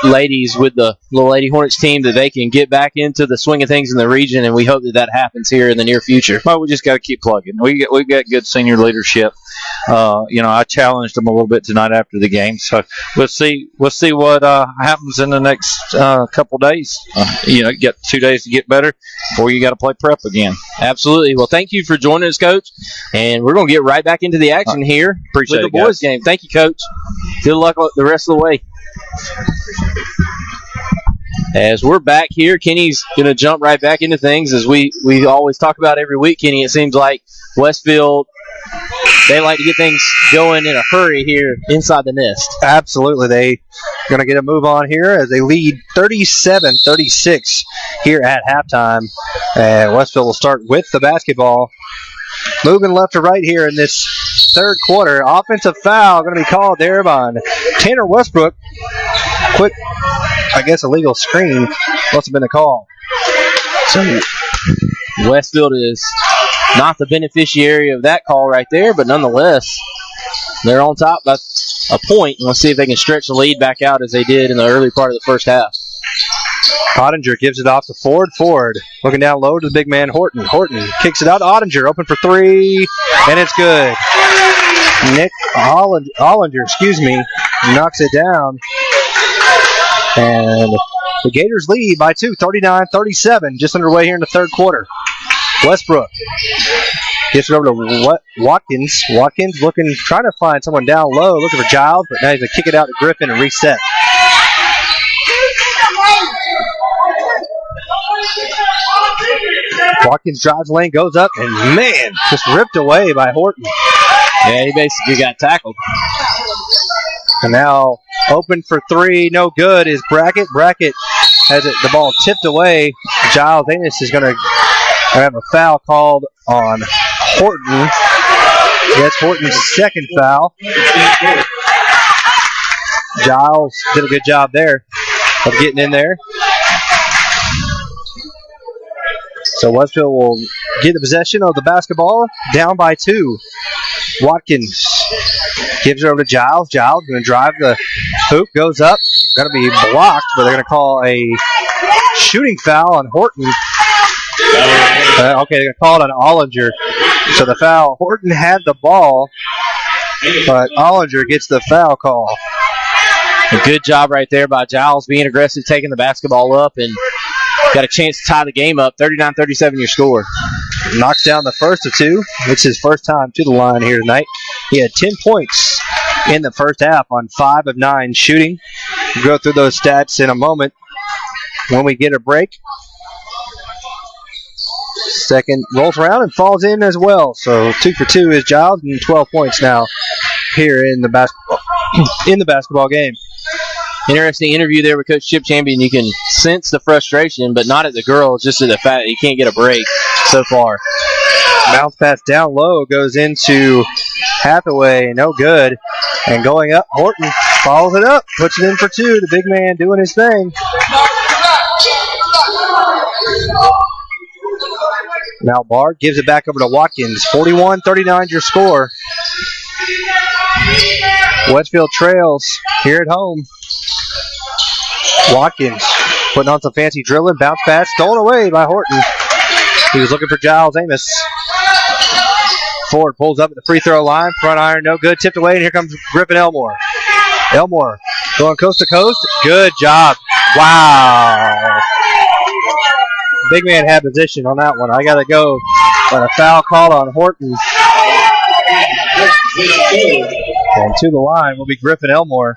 ladies with the Little Lady Hornets team, that they can get back into the swing of things in the region, and we hope that happens here in the near future. Well, we just got to keep plugging. We've got good senior leadership. I challenged them a little bit tonight after the game, so we'll see what happens in the next couple days. You got 2 days to get better before you got to play Prep again. Absolutely. Well, thank you for joining us, Coach, and we're going to get right back into the action here with the boys' game. Thank you, Coach. Good luck the rest of the way. As we're back here, Kenny's going to jump right back into things. As we always talk about every week, Kenny, it seems like Westfield, they like to get things going in a hurry here inside the nest. Absolutely. They're going to get a move on here as they lead 37-36 here at halftime. And Westfield will start with the basketball. Moving left to right here in this third quarter. Offensive foul going to be called there by Tanner Westbrook. Quick, I guess, illegal screen must have been a call. So Westfield is not the beneficiary of that call right there, but nonetheless, they're on top by a point. Let's see if they can stretch the lead back out as they did in the early part of the first half. Ottinger gives it off to Ford. Ford looking down low to the big man Horton. Horton kicks it out. Ottinger open for 3, and it's good. Nick Ollinger, knocks it down. And the Gators lead by 2, 39-37, just underway here in the third quarter. Westbrook gets it over to Watkins. Watkins trying to find someone down low, looking for Giles, but now he's going to kick it out to Griffin and reset. Watkins drives lane, goes up, and man, just ripped away by Horton. Yeah, he basically got tackled. And now open for 3, no good, is Brackett. Brackett has the ball tipped away. Giles Anus is going to have a foul called on Horton. That's Horton's second foul. Giles did a good job there of getting in there. So Westfield will get the possession of the basketball, down by 2. Watkins gives it over to Giles. Giles going to drive the hoop, goes up. Going to be blocked, but they're going to call a shooting foul on Horton. Okay, they're going to call it on Ollinger. So the foul, Horton had the ball, but Ollinger gets the foul call. A good job right there by Giles, being aggressive, taking the basketball up, and got a chance to tie the game up. 39-37 your score. Knocks down the first of 2. It's his first time to the line here tonight. He had 10 points in the first half on 5 of 9 shooting. We'll go through those stats in a moment when we get a break. Second rolls around and falls in as well. So 2 for 2 is Giles, and 12 points now here in the basketball game. Interesting interview there with Coach Chip Champion. You can sense the frustration, but not at the girls, just at the fact that he can't get a break so far. Bounce pass down low goes into Hathaway, no good. And going up, Horton follows it up, puts it in for 2. The big man doing his thing. Now Bard gives it back over to Watkins. 41-39 your score. Westfield trails here at home. Watkins putting on some fancy dribbling. Bounce pass stolen away by Horton. He was looking for Giles Amos. Ford pulls up at the free throw line. Front iron, no good. Tipped away, and here comes Griffin Elmore. Elmore going coast to coast. Good job. Wow. Big man had position on that one. I got to go. But a foul called on Horton. And to the line will be Griffin Elmore.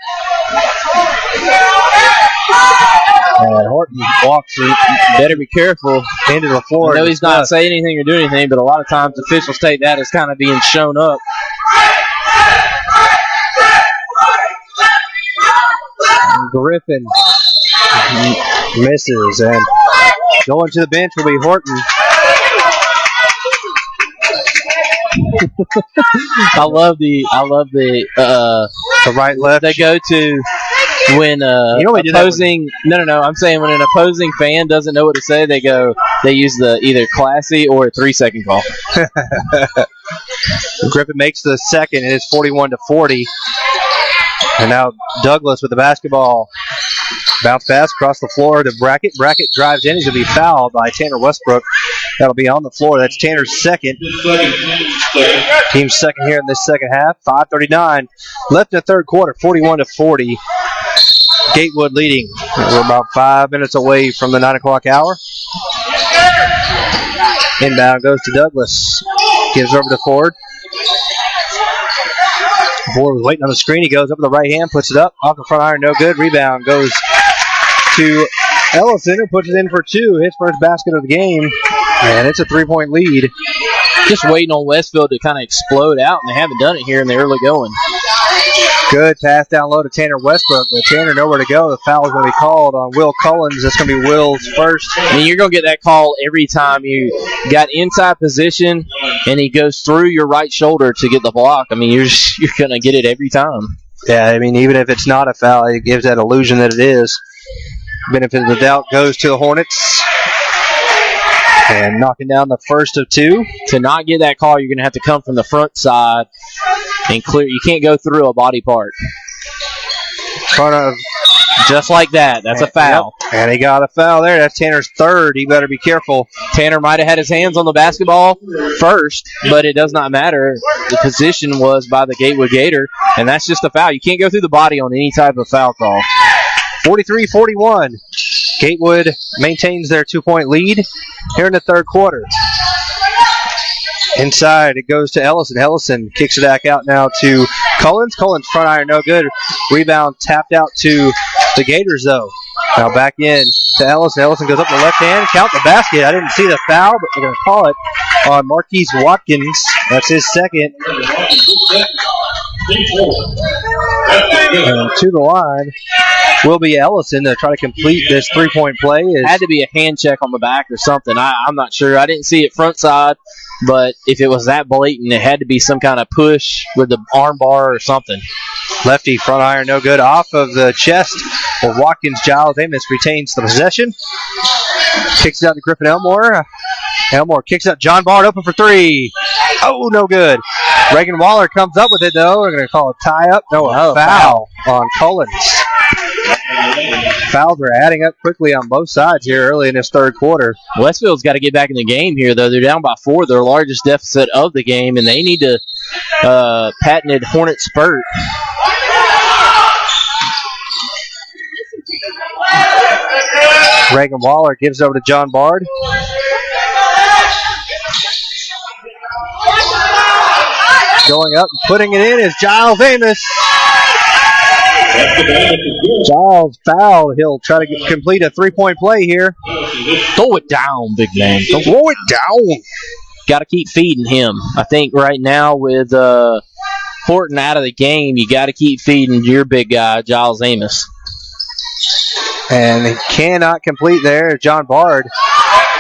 And Horton walks through. Better be careful. Into the floor. I know he's not saying anything or doing anything, but a lot of times officials take that as kind of being shown up. Griffin misses, and going to the bench will be Horton. I love the right left. They go to when opposing. No. I'm saying when an opposing fan doesn't know what to say, they use the either classy or a 3-second call. Griffin makes the second. It is 41-40. And now Douglas with the basketball. Bounce pass across the floor to Brackett. Brackett drives in. He's going to be fouled by Tanner Westbrook. That'll be on the floor. That's Tanner's second. Team's second here in this second half. 5:39 left in the third quarter. 41-40. Gatewood leading. We're about 5 minutes away from the 9 o'clock hour. Inbound goes to Douglas. Gives over to Ford. Ford was waiting on the screen. He goes up with the right hand, puts it up. Off the front iron, no good. Rebound goes to Ellison, who puts it in for 2. His first basket of the game. And it's a 3-point lead. Just waiting on Westfield to kind of explode out, and they haven't done it here in the early going. Good pass down low to Tanner Westbrook, but Tanner nowhere to go. The foul is going to be called on Will Cullens. That's going to be Will's first. I mean, you're going to get that call every time you got inside position, and he goes through your right shoulder to get the block. I mean, you're going to get it every time. Yeah, I mean, even if it's not a foul, it gives that illusion that it is. Benefit of the doubt goes to the Hornets. And knocking down the first of 2. To not get that call, you're going to have to come from the front side and clear. You can't go through a body part. Front of, just like that. That's a foul. Yep. And he got a foul there. That's Tanner's third. He better be careful. Tanner might have had his hands on the basketball first, but it does not matter. The position was by the Gatewood Gator, and that's just a foul. You can't go through the body on any type of foul call. 43-41. Gatewood maintains their 2-point lead here in the third quarter. Inside, it goes to Ellison. Ellison kicks it back out now to Cullens. Cullens front iron, no good. Rebound tapped out to the Gators, though. Now back in to Ellison. Ellison goes up the left hand. Count the basket. I didn't see the foul, but they're going to call it on Marquise Watkins. That's his second. And to the line will be Ellison to try to complete this 3-point play. It had to be a hand check on the back or something. I'm not sure. I didn't see it front side, but if it was that blatant, it had to be some kind of push with the arm bar or something. Lefty front iron, no good. Off of the chest for Watkins. Giles Amos retains the possession. Kicks it out to Griffin Elmore. Elmore kicks up. John Bard open for three. Oh, no good. Reagan Waller comes up with it, though. We're going to call a tie-up. No, a foul on Cullens. Fouls are adding up quickly on both sides here early in this third quarter. Westfield's got to get back in the game here, though. They're down by 4, their largest deficit of the game, and they need to patented Hornet spurt. Reagan Waller gives over to John Bard. Going up and putting it in is Giles Amos. Giles fouled. He'll try to complete a three-point play here. Throw it down, big man. Throw it down. Got to keep feeding him. I think right now with Horton out of the game, you got to keep feeding your big guy, Giles Amos. And he cannot complete there. John Bard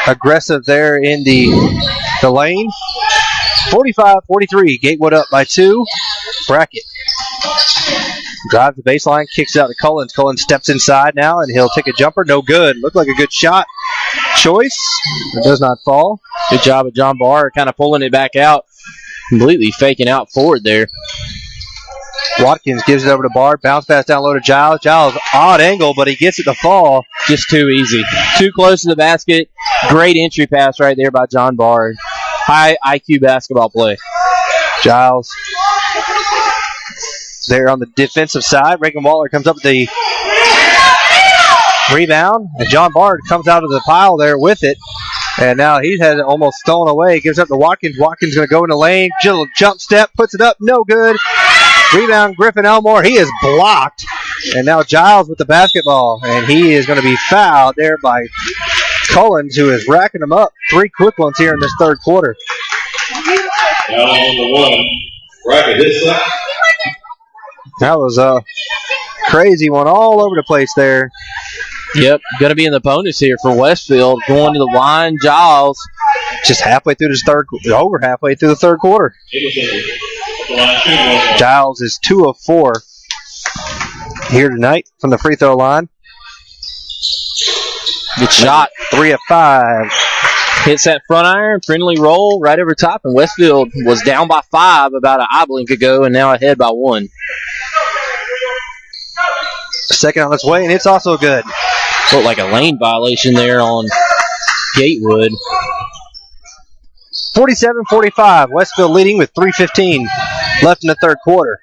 aggressive there in the lane. 45-43. Gatewood up by 2. Brackett drives the baseline, kicks it out to Cullens. Cullens steps inside now, and he'll take a jumper. No good. Looked like a good shot choice. It does not fall. Good job of John Bard kind of pulling it back out. Completely faking out forward there. Watkins gives it over to Bard. Bounce pass down low to Giles. Giles, odd angle, but he gets it to fall. Just too easy. Too close to the basket. Great entry pass right there by John Bard. High IQ basketball play. Giles there on the defensive side. Reagan Waller comes up with the rebound, and John Bard comes out of the pile there with it. And now he's had it almost stolen away. Gives up to Watkins. Watkins going to go in the lane. Jump step. Puts it up. No good. Rebound, Griffin Elmore. He is blocked. And now Giles with the basketball. And he is going to be fouled there by Cullens, who is racking them up. 3 quick ones here in this third quarter. Down on the 1. Brackett this side. That was a crazy one all over the place there. Yep, going to be in the bonus here for Westfield. Going to the line, Giles. Just halfway through over halfway through the third quarter. Giles is 2 of 4 here tonight from the free throw line. Good shot. 3 of 5. Hits that front iron, friendly roll right over top, and Westfield was down by 5 about an eye blink ago, and now ahead by 1. Second on its way, and it's also good. Looked like a lane violation there on Gatewood. 47-45. Westfield leading with 3:15 left in the third quarter.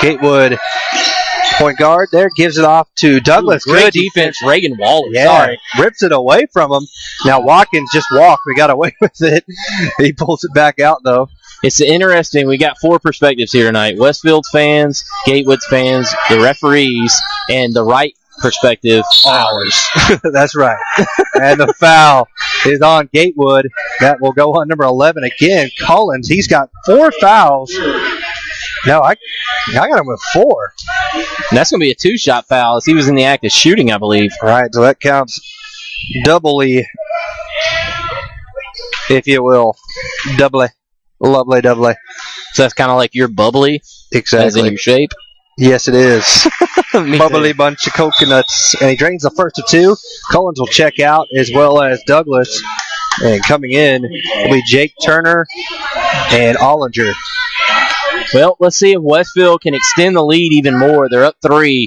Gatewood, point guard there, gives it off to Douglas. Great Good defense. Reagan Waller. Yeah, Sorry. rips it away from him. Now Watkins just walked. We got away with it. He pulls it back out, though. It's interesting. We got 4 perspectives here tonight. Westfield's fans, Gatewood's fans, the referees, and the right perspective, ours. That's right. And the foul is on Gatewood. That will go on number 11 again. Cullens, he's got 4 fouls. No, I got him with 4. And that's going to be a 2-shot foul as he was in the act of shooting, I believe. All right, so that counts doubly, if you will. Doubly. Lovely, doubly. So that's kind of like your bubbly? Exactly. As in your shape? Yes, it is. Bubbly bunch of coconuts. And he drains the first of 2. Cullens will check out, as well as Douglas. And coming in will be Jake Turner and Ollinger. Well, let's see if Westfield can extend the lead even more. They're up 3.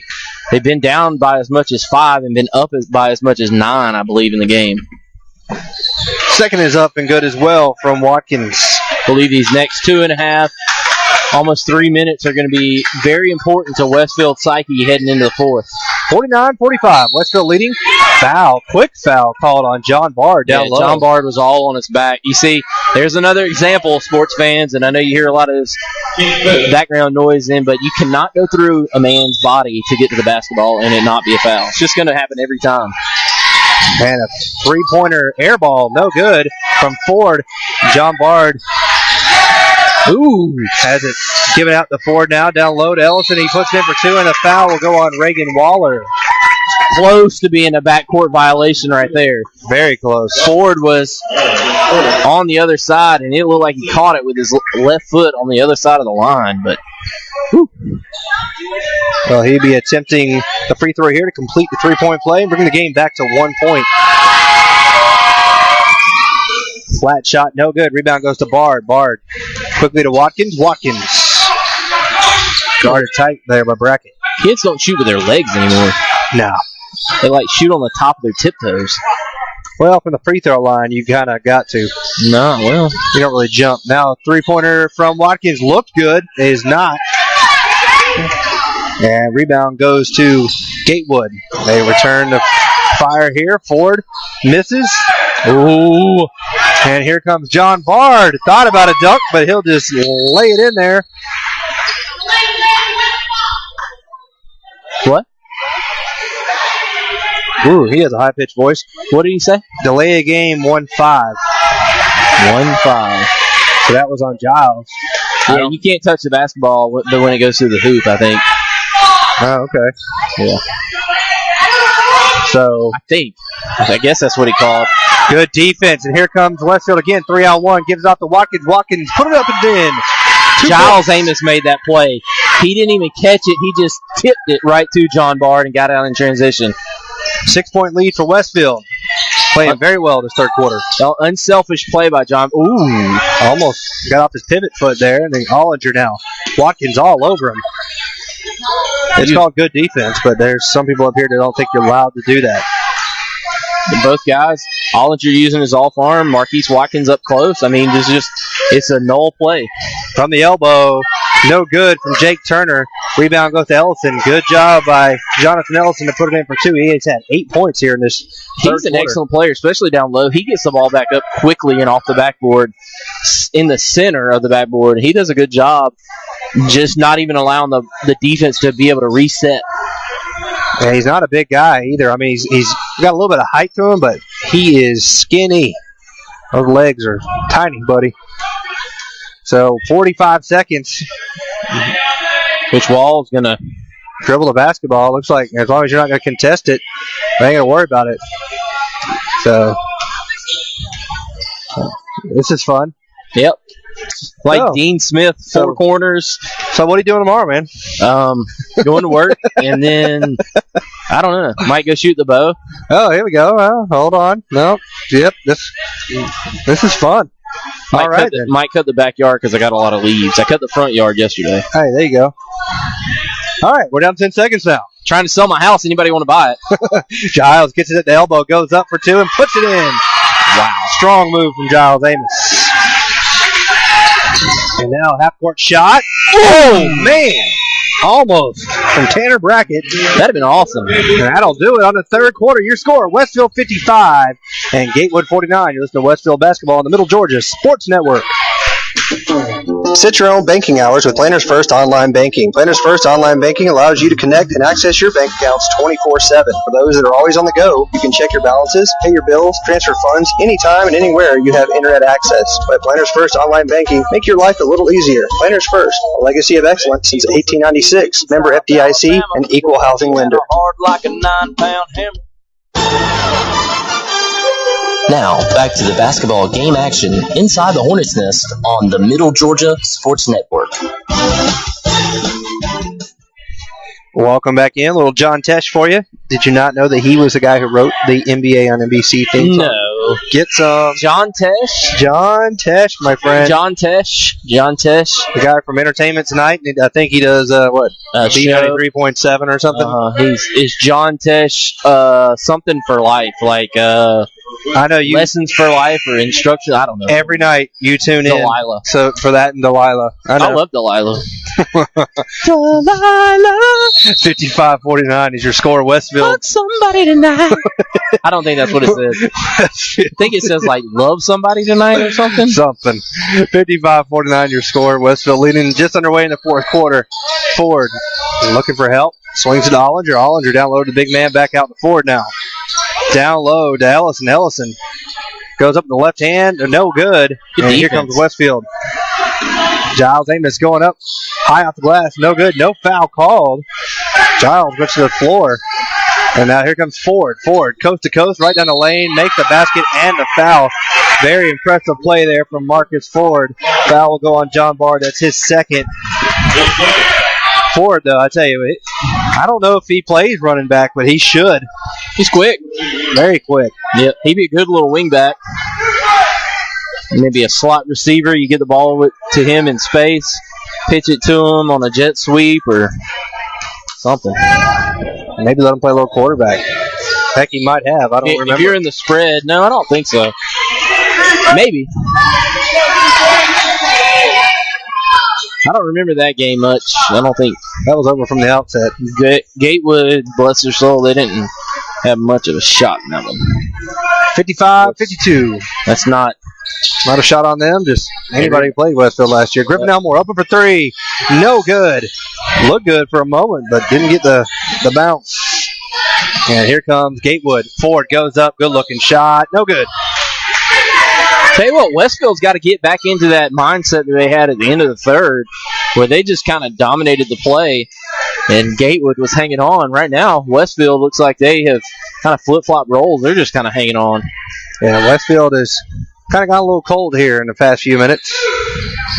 They've been down by as much as 5 and been up by as much as 9, I believe, in the game. Second is up and good as well from Watkins. I believe these next 2.5, almost 3 minutes are going to be very important to Westfield's psyche heading into the fourth. 49-45. Westfield leading. Foul. Quick foul called on John Bard down low. John Bard was all on its back. You see, there's another example, sports fans, and I know you hear a lot of this background noise in, but you cannot go through a man's body to get to the basketball and it not be a foul. It's just going to happen every time. And a three-pointer air ball, no good from Ford. John Bard has it given out to Ford now. Down low to Ellison. He puts it in for 2, and the foul will go on Reagan Waller. Close to being a backcourt violation right there. Very close. Ford was on the other side, and it looked like he caught it with his left foot on the other side of the line. But well, he'd be attempting the free throw here to complete the 3-point play and bring the game back to 1 point. Flat shot, no good. Rebound goes to Bard. Bard quickly to Watkins. Watkins guarded tight there by Brackett. Kids don't shoot with their legs anymore. No. They like shoot on the top of their tiptoes. Well, from the free throw line, you kind of got to. No, well. You don't really jump. Now, three-pointer from Watkins looked good. It is not. And rebound goes to Gatewood. They return the fire here. Ford misses. Ooh. And here comes John Bard. Thought about a dunk, but he'll just lay it in there. What? Ooh, he has a high-pitched voice. What did he say? Delay a game 1-5. 1-5. So that was on Giles. Yeah, you can't touch the basketball when it goes through the hoop, I think. Oh, okay. Yeah. So I guess that's what he called. Good defense. And here comes Westfield again. 3-on-1. Gives it off to Watkins. Watkins put it up and in. Giles Amos made that play. He didn't even catch it. He just tipped it right to John Bard and got out in transition. 6-point lead for Westfield. Playing very well this third quarter. Unselfish play by John. Ooh. Almost got off his pivot foot there. And then Ollinger now. Watkins all over him. It's called good defense, but there's some people up here that don't think you're allowed to do that. And both guys, Ollinger using his off arm, Marquise Watkins up close. I mean, it's a null play. From the elbow, no good from Jake Turner. Rebound goes to Ellison. Good job by Jonathan Ellison to put it in for two. He has had 8 points here in this third He's an quarter. excellent player, especially down low. He gets the ball back up quickly and off the backboard in the center of the backboard. He does a good job just not even allowing the defense to be able to reset. Yeah, he's not a big guy either. I mean, he's got a little bit of height to him, but he is skinny. Those legs are tiny, buddy. So 45 seconds. Which Wall's going to dribble the basketball. Looks like as long as you're not going to contest it, they ain't going to worry about it. So this is fun. Yep. Dean Smith, four corners. So what are you doing tomorrow, man? Going to work, and then, I don't know, might go shoot the bow. Oh, here we go. Hold on. No. Yep. This is fun. All right, then. Might cut the backyard because I got a lot of leaves. I cut the front yard yesterday. Hey, there you go. All right, we're down 10 seconds now. Trying to sell my house. Anybody want to buy it? Giles gets it at the elbow, goes up for two, and puts it in. Wow. Strong move from Giles Amos. And now half-court shot. Oh, man. Almost from Tanner Brackett. That'd have been awesome. And that'll do it on the third quarter. Your score, Westfield 55 and Gatewood 49. You're listening to Westfield Basketball on the Middle Georgia Sports Network. Set your own banking hours with Planners First Online Banking. Planners First Online Banking allows you to connect and access your bank accounts 24/7. For those that are always on the go, you can check your balances, pay your bills, transfer funds anytime and anywhere you have internet access. Let Planners First Online Banking make your life a little easier. Planners First, a legacy of excellence since 1896. Member FDIC and equal housing lender. Hard like a 9-pound hammer. Now, back to the basketball game action inside the Hornets' Nest on the Middle Georgia Sports Network. Welcome back in. A little John Tesh for you. Did you not know that he was the guy who wrote the NBA on NBC theme song? No. Get some. John Tesh? John Tesh, my friend. John Tesh. The guy from Entertainment Tonight. I think he does, B93.7 or something? Is John Tesh something for life? Like, I know you lessons for life or instruction? I don't know. Every night you tune in. Delilah. So for that and Delilah. I love Delilah. Delilah. 55-49 is your score, Westfield. Fuck somebody tonight. I don't think that's what it says. I think it says, like, love somebody tonight or something. 55-49 your score. Westfield leading just underway in the fourth quarter. Ford looking for help. Swings it to Ollinger. Ollinger down low to the big man. Back out to Ford now. Down low to Ellison. Ellison goes up the left hand. No good. And here comes Westfield. Giles Amos going up high off the glass. No good. No foul called. Giles goes to the floor. And now here comes Ford. Ford, coast to coast, right down the lane, makes the basket and the foul. Very impressive play there from Marcus Ford. Foul will go on John Bard. That's his second. Ford, though, I tell you, I don't know if he plays running back, but he should. He's quick. Very quick. Yep. He'd be a good little wing back. maybe a slot receiver. You get the ball to him in space, pitch it to him on a jet sweep or something. Maybe let him play a little quarterback. Heck, he might have. I don't remember. If you're in the spread, no, I don't think so. Maybe. I don't remember that game much. I don't think that was over from the outset. Gatewood, bless their soul, they didn't have much of a shot in that one. 55-52. That's not a shot on them. Just anybody who played Westfield last year. Griffin Elmore open for three. No good. Looked good for a moment, but didn't get the bounce. And here comes Gatewood. Ford goes up. Good-looking shot. No good. Tell you what, Westfield's got to get back into that mindset that they had at the end of the third, where they just kind of dominated the play, and Gatewood was hanging on. Right now, Westfield looks like they have kind of flip-flop roles. They're just kind of hanging on. Yeah, Westfield has kind of got a little cold here in the past few minutes.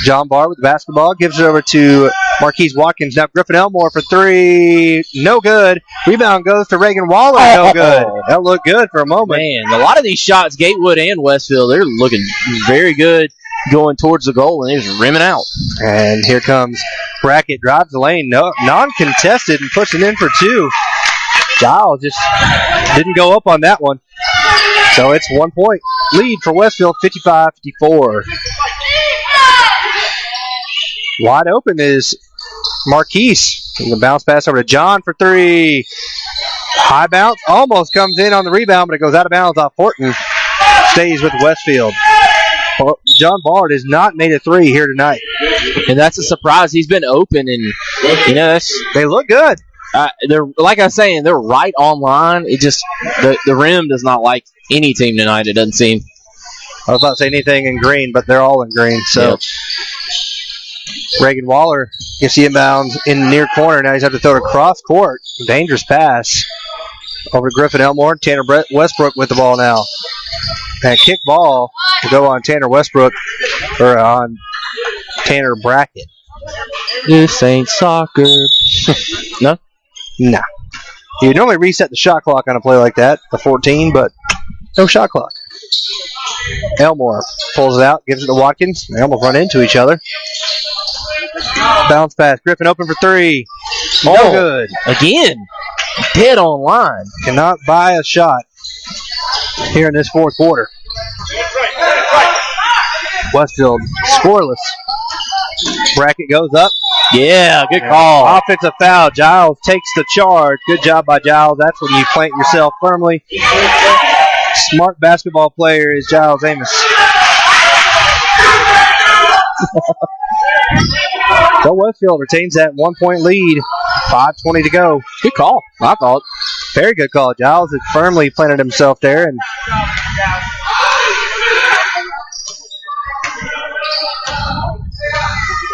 John Barr with the basketball gives it over to Marquise Watkins. Now Griffin Elmore for three. No good. Rebound goes to Reagan Waller. No good. That looked good for a moment. Man, a lot of these shots, Gatewood and Westfield, they're looking very good going towards the goal, and they're just rimming out. And here comes Brackett. Drives the lane. No, non-contested and puts it in for two. Giles just didn't go up on that one. So it's 1 point lead for Westfield, 55-54. Wide open is Marquise. The bounce pass over to John for three. High bounce. Almost comes in on the rebound, but it goes out of bounds off Horton. Stays with Westfield. Well, John Bard has not made a three here tonight. And that's a surprise. He's been open, and, they look good. They're, like I was saying, they're right on line. It just, the rim does not like any team tonight, it doesn't seem. I was about to say anything in green, but they're all in green. So yep. Reagan Waller gets the inbound in the near corner. Now he's have to throw it across court. Dangerous pass over to Griffin Elmore. Tanner Westbrook with the ball now. And kick ball will go on Tanner Westbrook, or on Tanner Brackett. This ain't soccer. No? Nah. You normally reset the shot clock on a play like that, the 14, but no shot clock. Elmore pulls it out, gives it to Watkins. They almost run into each other. Bounce pass. Griffin open for three. No good. Again. Dead on line. Cannot buy a shot here in this fourth quarter. Westfield scoreless. Brackett goes up. Yeah, good call. Offensive foul. Giles takes the charge. Good job by Giles. That's when you plant yourself firmly. Smart basketball player is Giles Amos. So Westfield retains that 1 point lead. 5:20 to go. Good call. I thought. Very good call. Giles had firmly planted himself there. And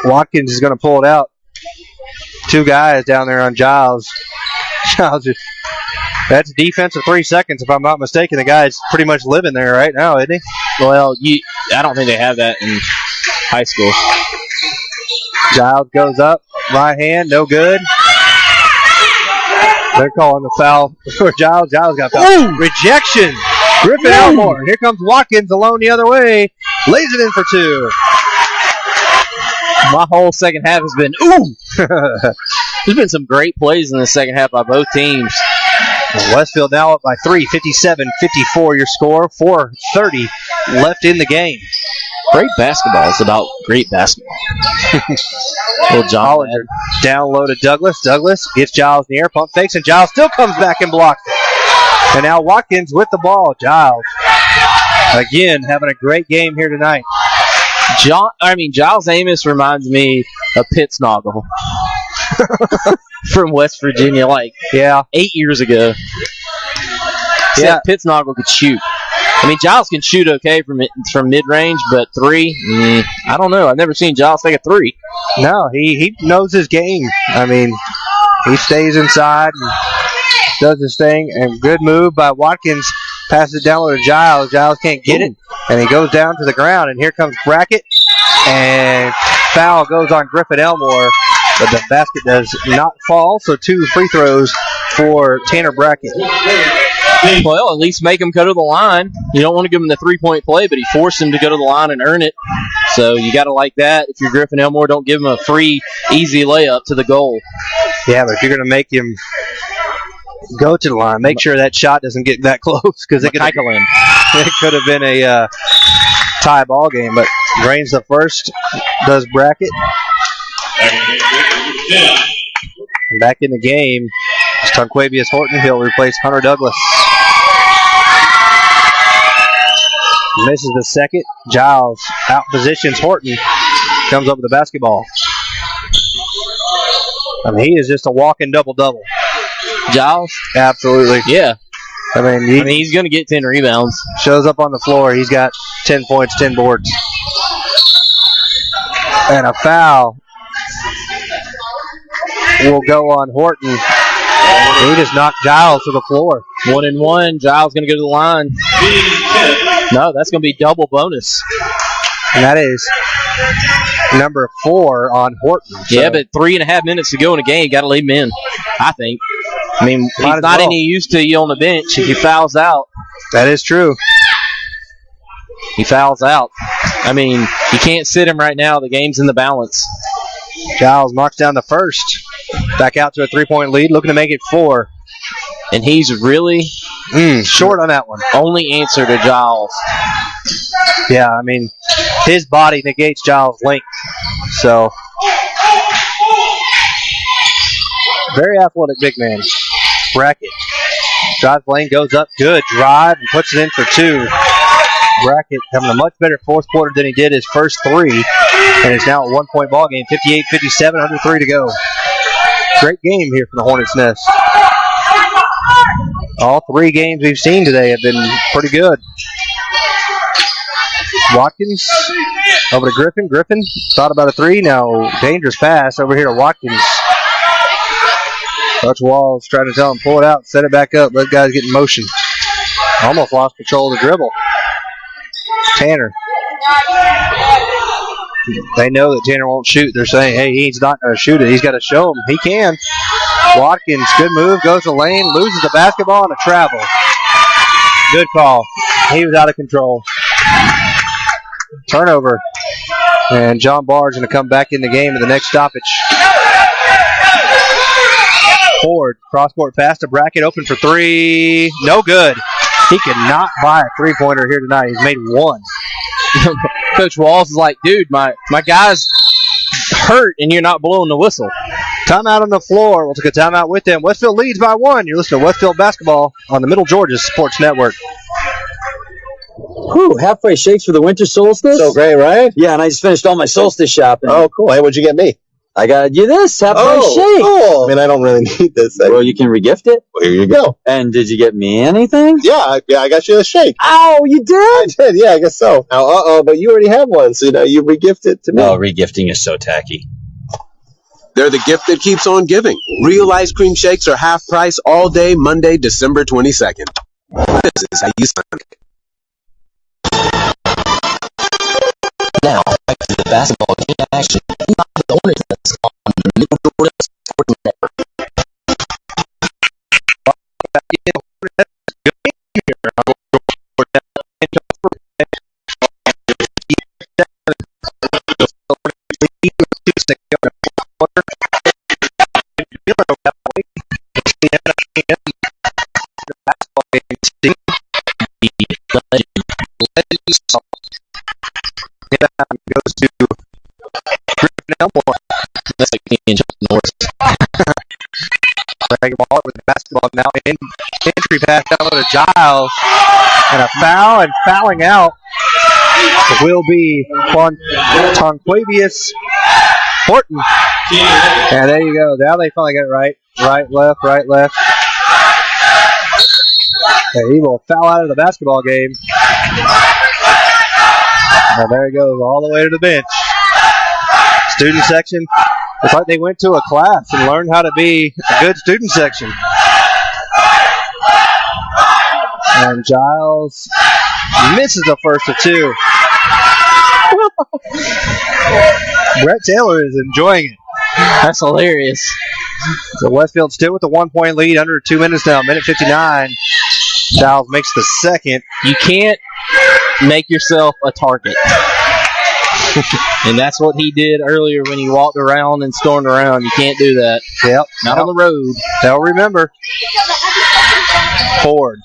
Watkins is going to pull it out. Two guys down there on Giles. Giles, that's defense of 3 seconds, if I'm not mistaken. The guy's pretty much living there right now, isn't he? Well, I don't think they have that in high school. Giles goes up. Right hand, no good. They're calling the foul for Giles. Giles got fouled. Rejection. Griffin Elmore. Here comes Watkins alone the other way. Lays it in for two. My whole second half has been, There's been some great plays in the second half by both teams. Westfield now up by 3, 57-54 your score. 4:30 left in the game. Great basketball. It's about great basketball. Little John Hollinger down low to Douglas. Douglas gets Giles in the air, pump fakes, and Giles still comes back and blocks it. And now Watkins with the ball. Giles, again, having a great game here tonight. Giles Amos reminds me of Pittsnoggle from West Virginia, 8 years ago. Except Pittsnoggle could shoot. Giles can shoot okay from mid-range, but three, I don't know. I've never seen Giles take a three. No, he knows his game. He stays inside and does his thing. And good move by Watkins. Passes it down to Giles. Giles can't get it, and he goes down to the ground. And here comes Brackett, and foul goes on Griffin Elmore, but the basket does not fall. So 2 free throws for Tanner Brackett. Well, at least make him go to the line. You don't want to give him the 3-point play, but he forced him to go to the line and earn it. So you got to like that. If you're Griffin Elmore, don't give him a free, easy layup to the goal. Yeah, but if you're going to make him go to the line, make sure that shot doesn't get that close because it could have been a tie ball game. But Grain's the first, does bracket. And back in the game, Tonquavius Horton. He'll replace Hunter Douglas. Misses the second. Giles out positions Horton. Comes up with the basketball. I mean, he is just a walking double-double. Giles? Absolutely. Yeah. I mean, he's going to get 10 rebounds. Shows up on the floor. He's got 10 points, 10 boards. And a foul will go on Horton. He just knocked Giles to the floor. 1-1. Giles going to go to the line. No, that's going to be double bonus. And that is number 4 on Horton. So. Yeah, but 3.5 minutes to go in a game. Got to leave him in, I think. I mean, he's not any use to you on the bench if he fouls out. That is true. He fouls out. I mean, you can't sit him right now. The game's in the balance. Giles knocks down the first. Back out to a 3-point lead, looking to make it 4. And he's really short on that one. Only answer to Giles. Yeah, I mean, his body negates Giles' length. So, very athletic big man. Brackett. Drives lane, goes up, good drive, and puts it in for 2. Brackett having a much better fourth quarter than he did his first 3. And it's now a 1-point ball game, 58-57, under 3 to go. Great game here from the Hornets' Nest. All 3 games we've seen today have been pretty good. Watkins over to Griffin. Griffin thought about a 3. Now dangerous pass over here to Watkins. Coach Walls trying to tell him, pull it out, set it back up, let guys get in motion. Almost lost control of the dribble. Tanner. They know that Tanner won't shoot. They're saying, hey, he's not going to shoot it. He's got to show him he can. Watkins, good move, goes to lane, loses the basketball and a travel. Good call. He was out of control. Turnover. And John Barr is going to come back in the game in the next stoppage. Ford, cross-court pass to Brackett, open for 3. No good. He cannot buy a 3-pointer here tonight. He's made 1. Coach Walls is like, dude, my guy's hurt and you're not blowing the whistle. Timeout on the floor. We'll take a timeout with them. Westfield leads by 1. You're listening to Westfield Basketball on the Middle Georgia Sports Network. Whew, halfway shakes for the winter solstice. So great, right? Yeah, and I just finished all my solstice shopping. Oh, cool. Hey, what'd you get me? I got you this halfway shake. Cool. I mean, I don't really need this. Well, you can regift it. Well, here you go. And did you get me anything? Yeah, I got you a shake. Oh, you did? I did, yeah, I guess so. Now, but you already have one, so you regift it to me. Oh, regifting is so tacky. They're the gift that keeps on giving. Real ice cream shakes are half price all day Monday, December 22nd. This is how you Sunday. Now, back to the basketball game action. The Hornets on the Middle Georgia Sports Network. Goes to Griffin Elmore. That's like me and Chuck Norris. Dragon ball with the basketball now in entry pass down to Giles. And a foul, and fouling out will be Tonquavius Horton. And there you go. Now they finally got it right. Right, left, right, left. And he will foul out of the basketball game. And there he goes, all the way to the bench. Student section. It's like they went to a class and learned how to be a good student section. And Giles misses the first of 2. Brett Taylor is enjoying it. That's hilarious. So Westfield still with the 1-point lead, under 2 minutes now, minute 59. Giles makes the second. You can't make yourself a target. And that's what he did earlier when he walked around and stormed around. You can't do that. Yep. Not on the road. They'll remember. Ford.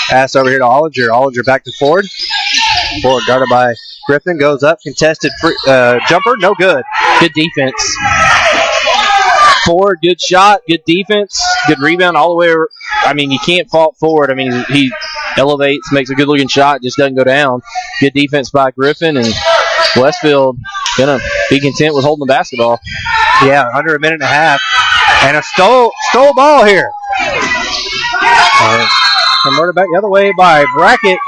Pass over here to Ollinger. Ollinger back to Ford. Ford guarded by Griffin. Goes up. Contested jumper. No good. Good defense. Ford, good shot. Good defense. Good rebound all the way. I mean, you can't fault Ford. I mean, he elevates, makes a good-looking shot, just doesn't go down. Good defense by Griffin, and Westfield going to be content with holding the basketball. Yeah, under a minute and a half. And a stole ball here. Converted back the other way by Brackett.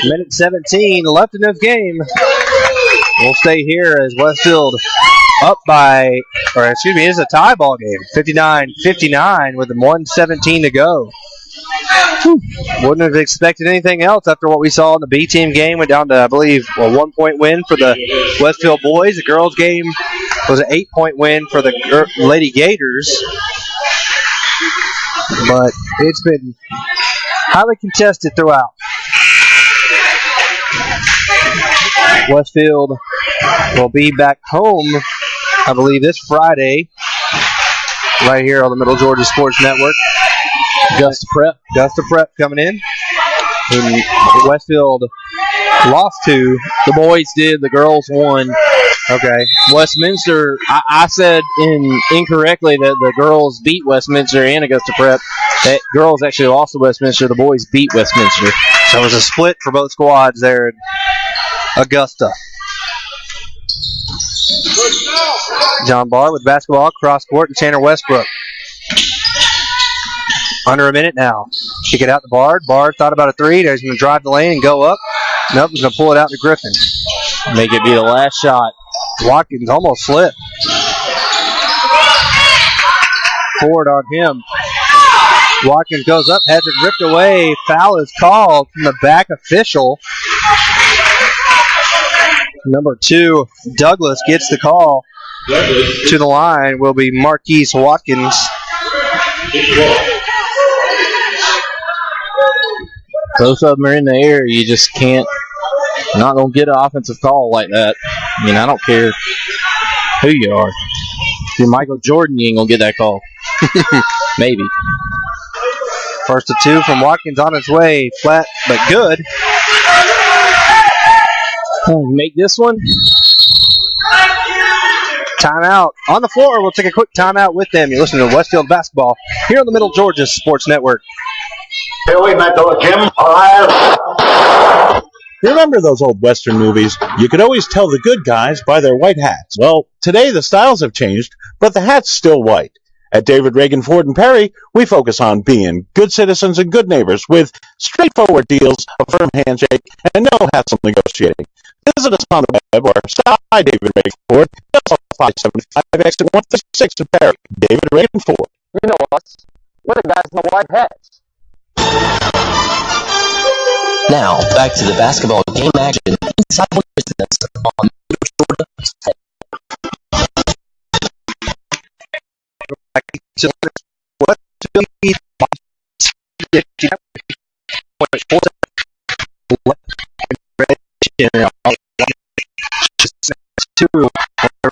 Minute 17 left in this game. We'll stay here as Westfield up by, it's a tie ball game. 59-59 with 1:17 to go. Wouldn't have expected anything else after what we saw in the B team game. Went down to, I believe, a 1-point win for the Westfield boys. The girls game was an 8-point win for the Lady Gators. But it's been highly contested throughout. Westfield will be back home, I believe, this Friday, right here on the Middle Georgia Sports Network. Augusta Prep coming in. And Westfield lost to. The boys did. The girls won. Okay. Westminster, I said incorrectly that the girls beat Westminster and Augusta Prep. That girls actually lost to Westminster. The boys beat Westminster. So it was a split for both squads there in Augusta. John Barr with basketball cross court to Tanner Westbrook. Under a minute now. Kick it out to Bard. Bard thought about a three. He's going to drive the lane and go up. Nope, he's going to pull it out to Griffin. Make it be the last shot. Watkins almost slipped. Forward on him. Watkins goes up, has it ripped away. Foul is called from the back official. Number 2, Douglas gets the call. To the line will be Marquise Watkins. Both of them are in the air. You just can't. Not going to get an offensive call like that. I mean, I don't care who you are. If you're Michael Jordan, you ain't going to get that call. Maybe. First of 2 from Watkins on his way. Flat, but good. Make this one. Timeout on the floor. We'll take a quick timeout with them. You're listening to Westfield Basketball here on the Middle Georgia Sports Network. You remember those old Western movies? You could always tell the good guys by their white hats. Well, today the styles have changed, but the hat's still white. At David Reagan Ford and Perry, we focus on being good citizens and good neighbors with straightforward deals, a firm handshake, and no hassle negotiating. Visit us on the web or stop by David Reagan Ford, just off 575 exit 136 in Perry. David Reagan Ford. You know us. We're the guys in the white hats. Now, back to the basketball game action inside the business on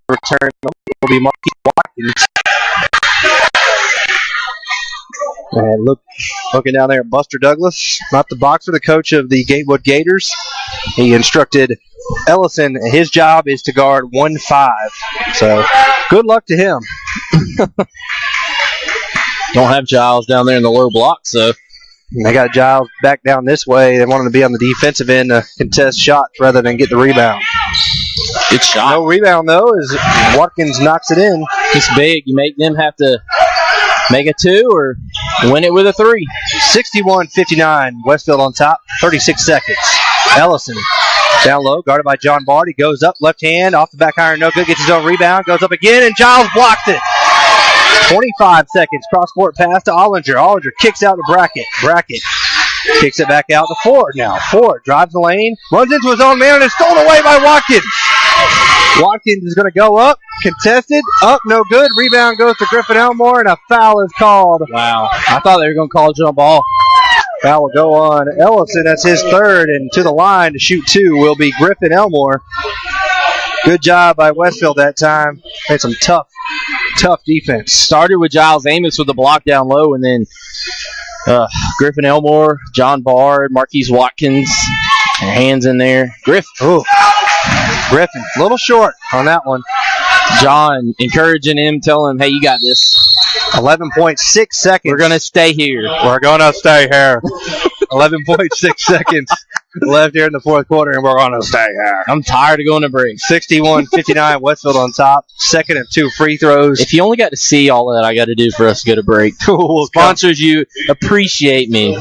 Return will be Marquis Watkins. And looking down there at Buster Douglas, not the boxer, the coach of the Gatewood Gators. He instructed Ellison, his job is to guard 1-5. So good luck to him. Don't have Giles down there in the low block, so. And they got Giles back down this way. They want him to be on the defensive end to contest shots rather than get the rebound. Good shot. No rebound, though, as Watkins knocks it in. It's big. You make them have to make a 2 or win it with a 3. 61-59. Westfield on top. 36 seconds. Ellison down low, guarded by John Bard. He goes up, left hand, off the back iron, no good. Gets his own rebound, goes up again, and Giles blocked it. 25 seconds. Cross-court pass to Ollinger. Ollinger kicks out to Brackett. Brackett kicks it back out to Ford now. Ford drives the lane, runs into his own man, and is stolen away by Watkins. Watkins is going to go up, contested, up, no good. Rebound goes to Griffin Elmore, and a foul is called. Wow. I thought they were going to call a jump ball. Foul will go on Ellison. That's his third, and to the line to shoot two will be Griffin Elmore. Good job by Westfield that time. Made some tough defense. Started with Giles Amos with the block down low, and then Griffin Elmore, John Bard, Marquise Watkins, hands in there. Griffin, a little short on that one. John encouraging him, telling him, hey, you got this. 11.6 seconds. We're going to stay here. We're going to stay here. 11.6 seconds left here in the fourth quarter, and we're going to stay here. I'm tired of going to break. 61-59, Westfield on top. Second and 2 free throws. If you only got to see all that I got to do for us to go to break. Sponsors, you appreciate me.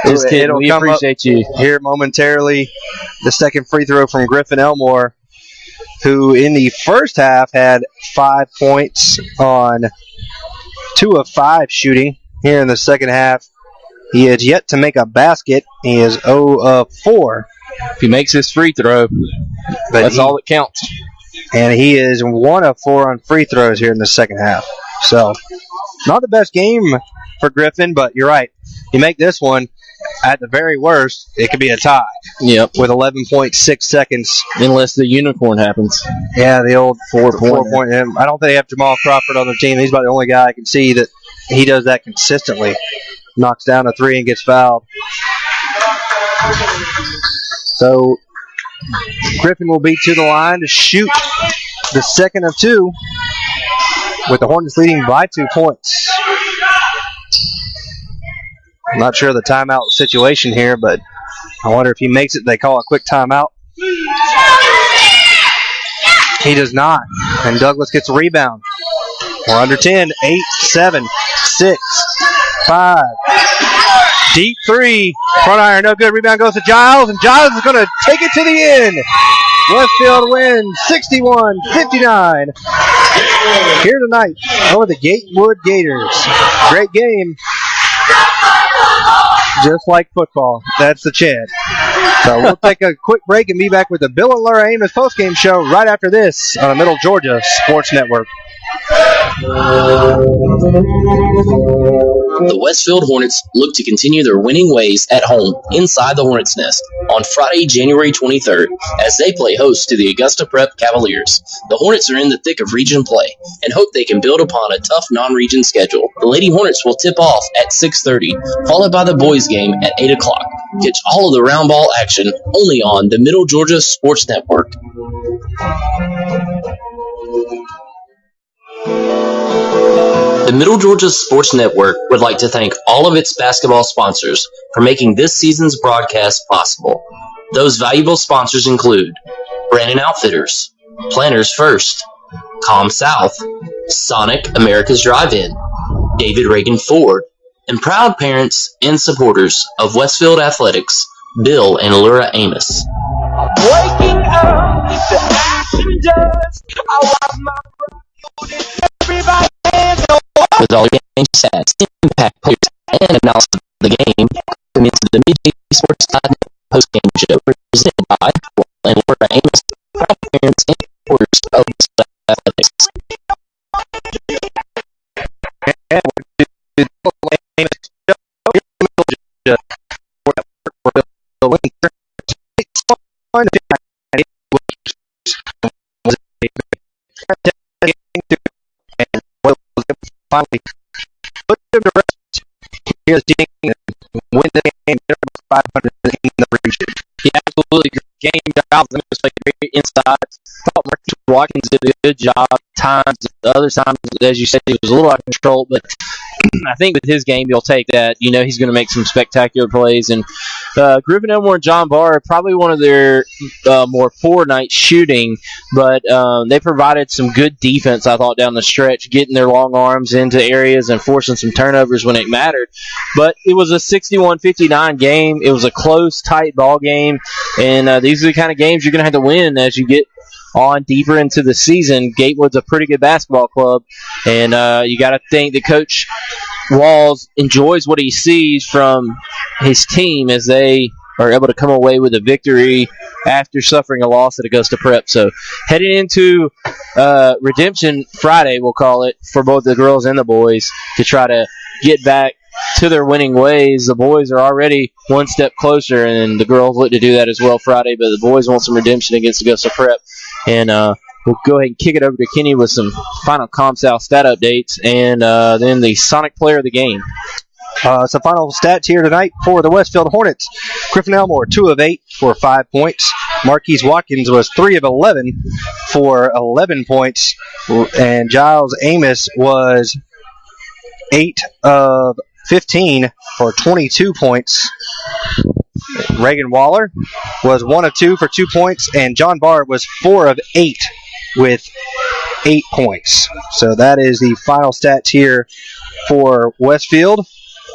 Just kidding. We appreciate you. Here momentarily, the second free throw from Griffin Elmore, who in the first half had 5 points on 2 of 5 shooting. Here in the second half, he has yet to make a basket. He is 0 of 4. If he makes his free throw, that's all that counts. And he is 1 of 4 on free throws here in the second half. So, not the best game for Griffin, but you're right. You make this one, at the very worst, it could be a tie. Yep. With 11.6 seconds. Unless the unicorn happens. Yeah, the old 4 point. I don't think they have Jamal Crawford on their team. He's about the only guy I can see that he does that consistently. Knocks down a 3 and gets fouled. So, Griffin will be to the line to shoot the second of 2, with the Hornets leading by 2 points. I'm not sure of the timeout situation here, but I wonder if he makes it, they call a quick timeout. He does not. And Douglas gets a rebound. We're under 10. 8, 7, 6, 5. Deep 3. Front iron, no good. Rebound goes to Giles, and Giles is going to take it to the end. Westfield wins 61-59 here tonight over the Gatewood Gators. Great game. Just like football. That's the chant. So we'll take a quick break and be back with the Bill and Laura Amos postgame show right after this on the Middle Georgia Sports Network. The Westfield Hornets look to continue their winning ways at home inside the Hornets' Nest on Friday, January 23rd, as they play host to the Augusta Prep Cavaliers. The Hornets are in the thick of region play and hope they can build upon a tough non-region schedule. The Lady Hornets will tip off at 6:30, followed by the boys' game at 8 o'clock. Catch all of the round ball action only on the Middle Georgia Sports Network. The Middle Georgia Sports Network would like to thank all of its basketball sponsors for making this season's broadcast possible. Those valuable sponsors include Brandon Outfitters, Planners First, Com South, Sonic America's Drive-In, David Reagan Ford, and proud parents and supporters of Westfield Athletics, Bill and Laura Amos. Waking up to action dust. I want my brother, everybody hands up. With all your game stats, impact players, and analysis of the game, welcome into the Midday Sports post-game show presented by Bill and Laura Amos, proud parents and supporters of Westfield Athletics. Finally put them to rest. Here's Ding and win the game. 500 in the region. Yeah, absolutely. Great game. Giles Amos played great inside. Thought Marcus Watkins did a good job. Times, the other times, as you said, he was a little out of control, but I think with his game, you'll take that. You know, he's going to make some spectacular plays. And Griffin Elmore and John Barr, probably one of their more poor nights shooting, but they provided some good defense, I thought, down the stretch, getting their long arms into areas and forcing some turnovers when it mattered. But it was a 61-59 game. It was a close, tight ball game, and these are the kind of games you're going to have to win as you get on deeper into the season. Gatewood's a pretty good basketball club, and you got to think that Coach Walls enjoys what he sees from his team as they are able to come away with a victory after suffering a loss at Augusta Prep. So heading into Redemption Friday, we'll call it, for both the girls and the boys to try to get back to their winning ways. The boys are already one step closer, and the girls look to do that as well Friday, but the boys want some redemption against Augusta Prep. And we'll go ahead and kick it over to Kenny with some final ComSouth stat updates and then the Sonic player of the game. Some final stats here tonight for the Westfield Hornets. Griffin Elmore, 2 of 8 for 5 points. Marquise Watkins was 3 of 11 for 11 points. And Giles Amos was 8 of 15 for 22 points. Reagan Waller was 1 of 2 for 2 points. And John Bard was 4 of 8 with 8 points. So that is the final stats here for Westfield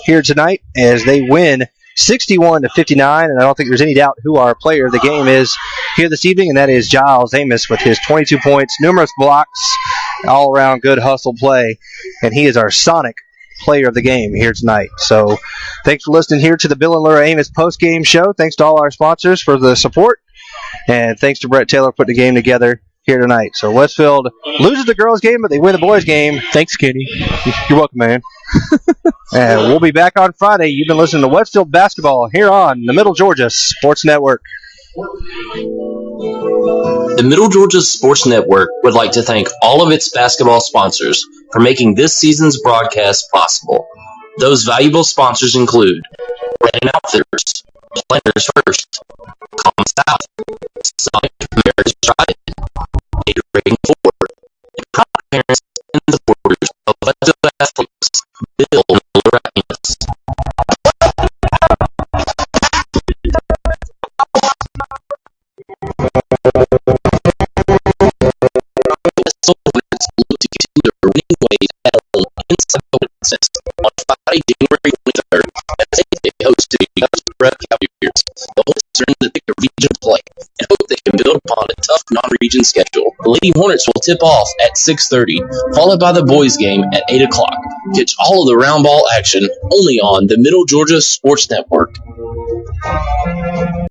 here tonight as they win 61-59, and I don't think there's any doubt who our player of the game is here this evening, and that is Giles Amos with his 22 points, numerous blocks, all-around good hustle play, and he is our Sonic player of the game here tonight. So thanks for listening here to the Bill and Laura Amos post-game show. Thanks to all our sponsors for the support, and thanks to Brett Taylor putting the game together here tonight. So Westfield loses the girls' game, but they win the boys' game. Thanks, Kenny. You're welcome, man. And we'll be back on Friday. You've been listening to Westfield Basketball here on the Middle Georgia Sports Network. The Middle Georgia Sports Network would like to thank all of its basketball sponsors for making this season's broadcast possible. Those valuable sponsors include Brandon Outfitters, Planners First, ComSouth, Sonic Marriage Drive-In, Gatorade Ford, and proud parents and supporters of Westfield Athletics, Bill and Laura Amos. Look to continue their winning ways at home inside the Princess on Friday, January 23rd, as they host the Augusta Prep Cavaliers. The Hornets are in the thick of region play and hope they can build upon a tough non-region schedule. The Lady Hornets will tip off at 6:30, followed by the boys' game at 8 o'clock. Catch all of the round ball action only on the Middle Georgia Sports Network.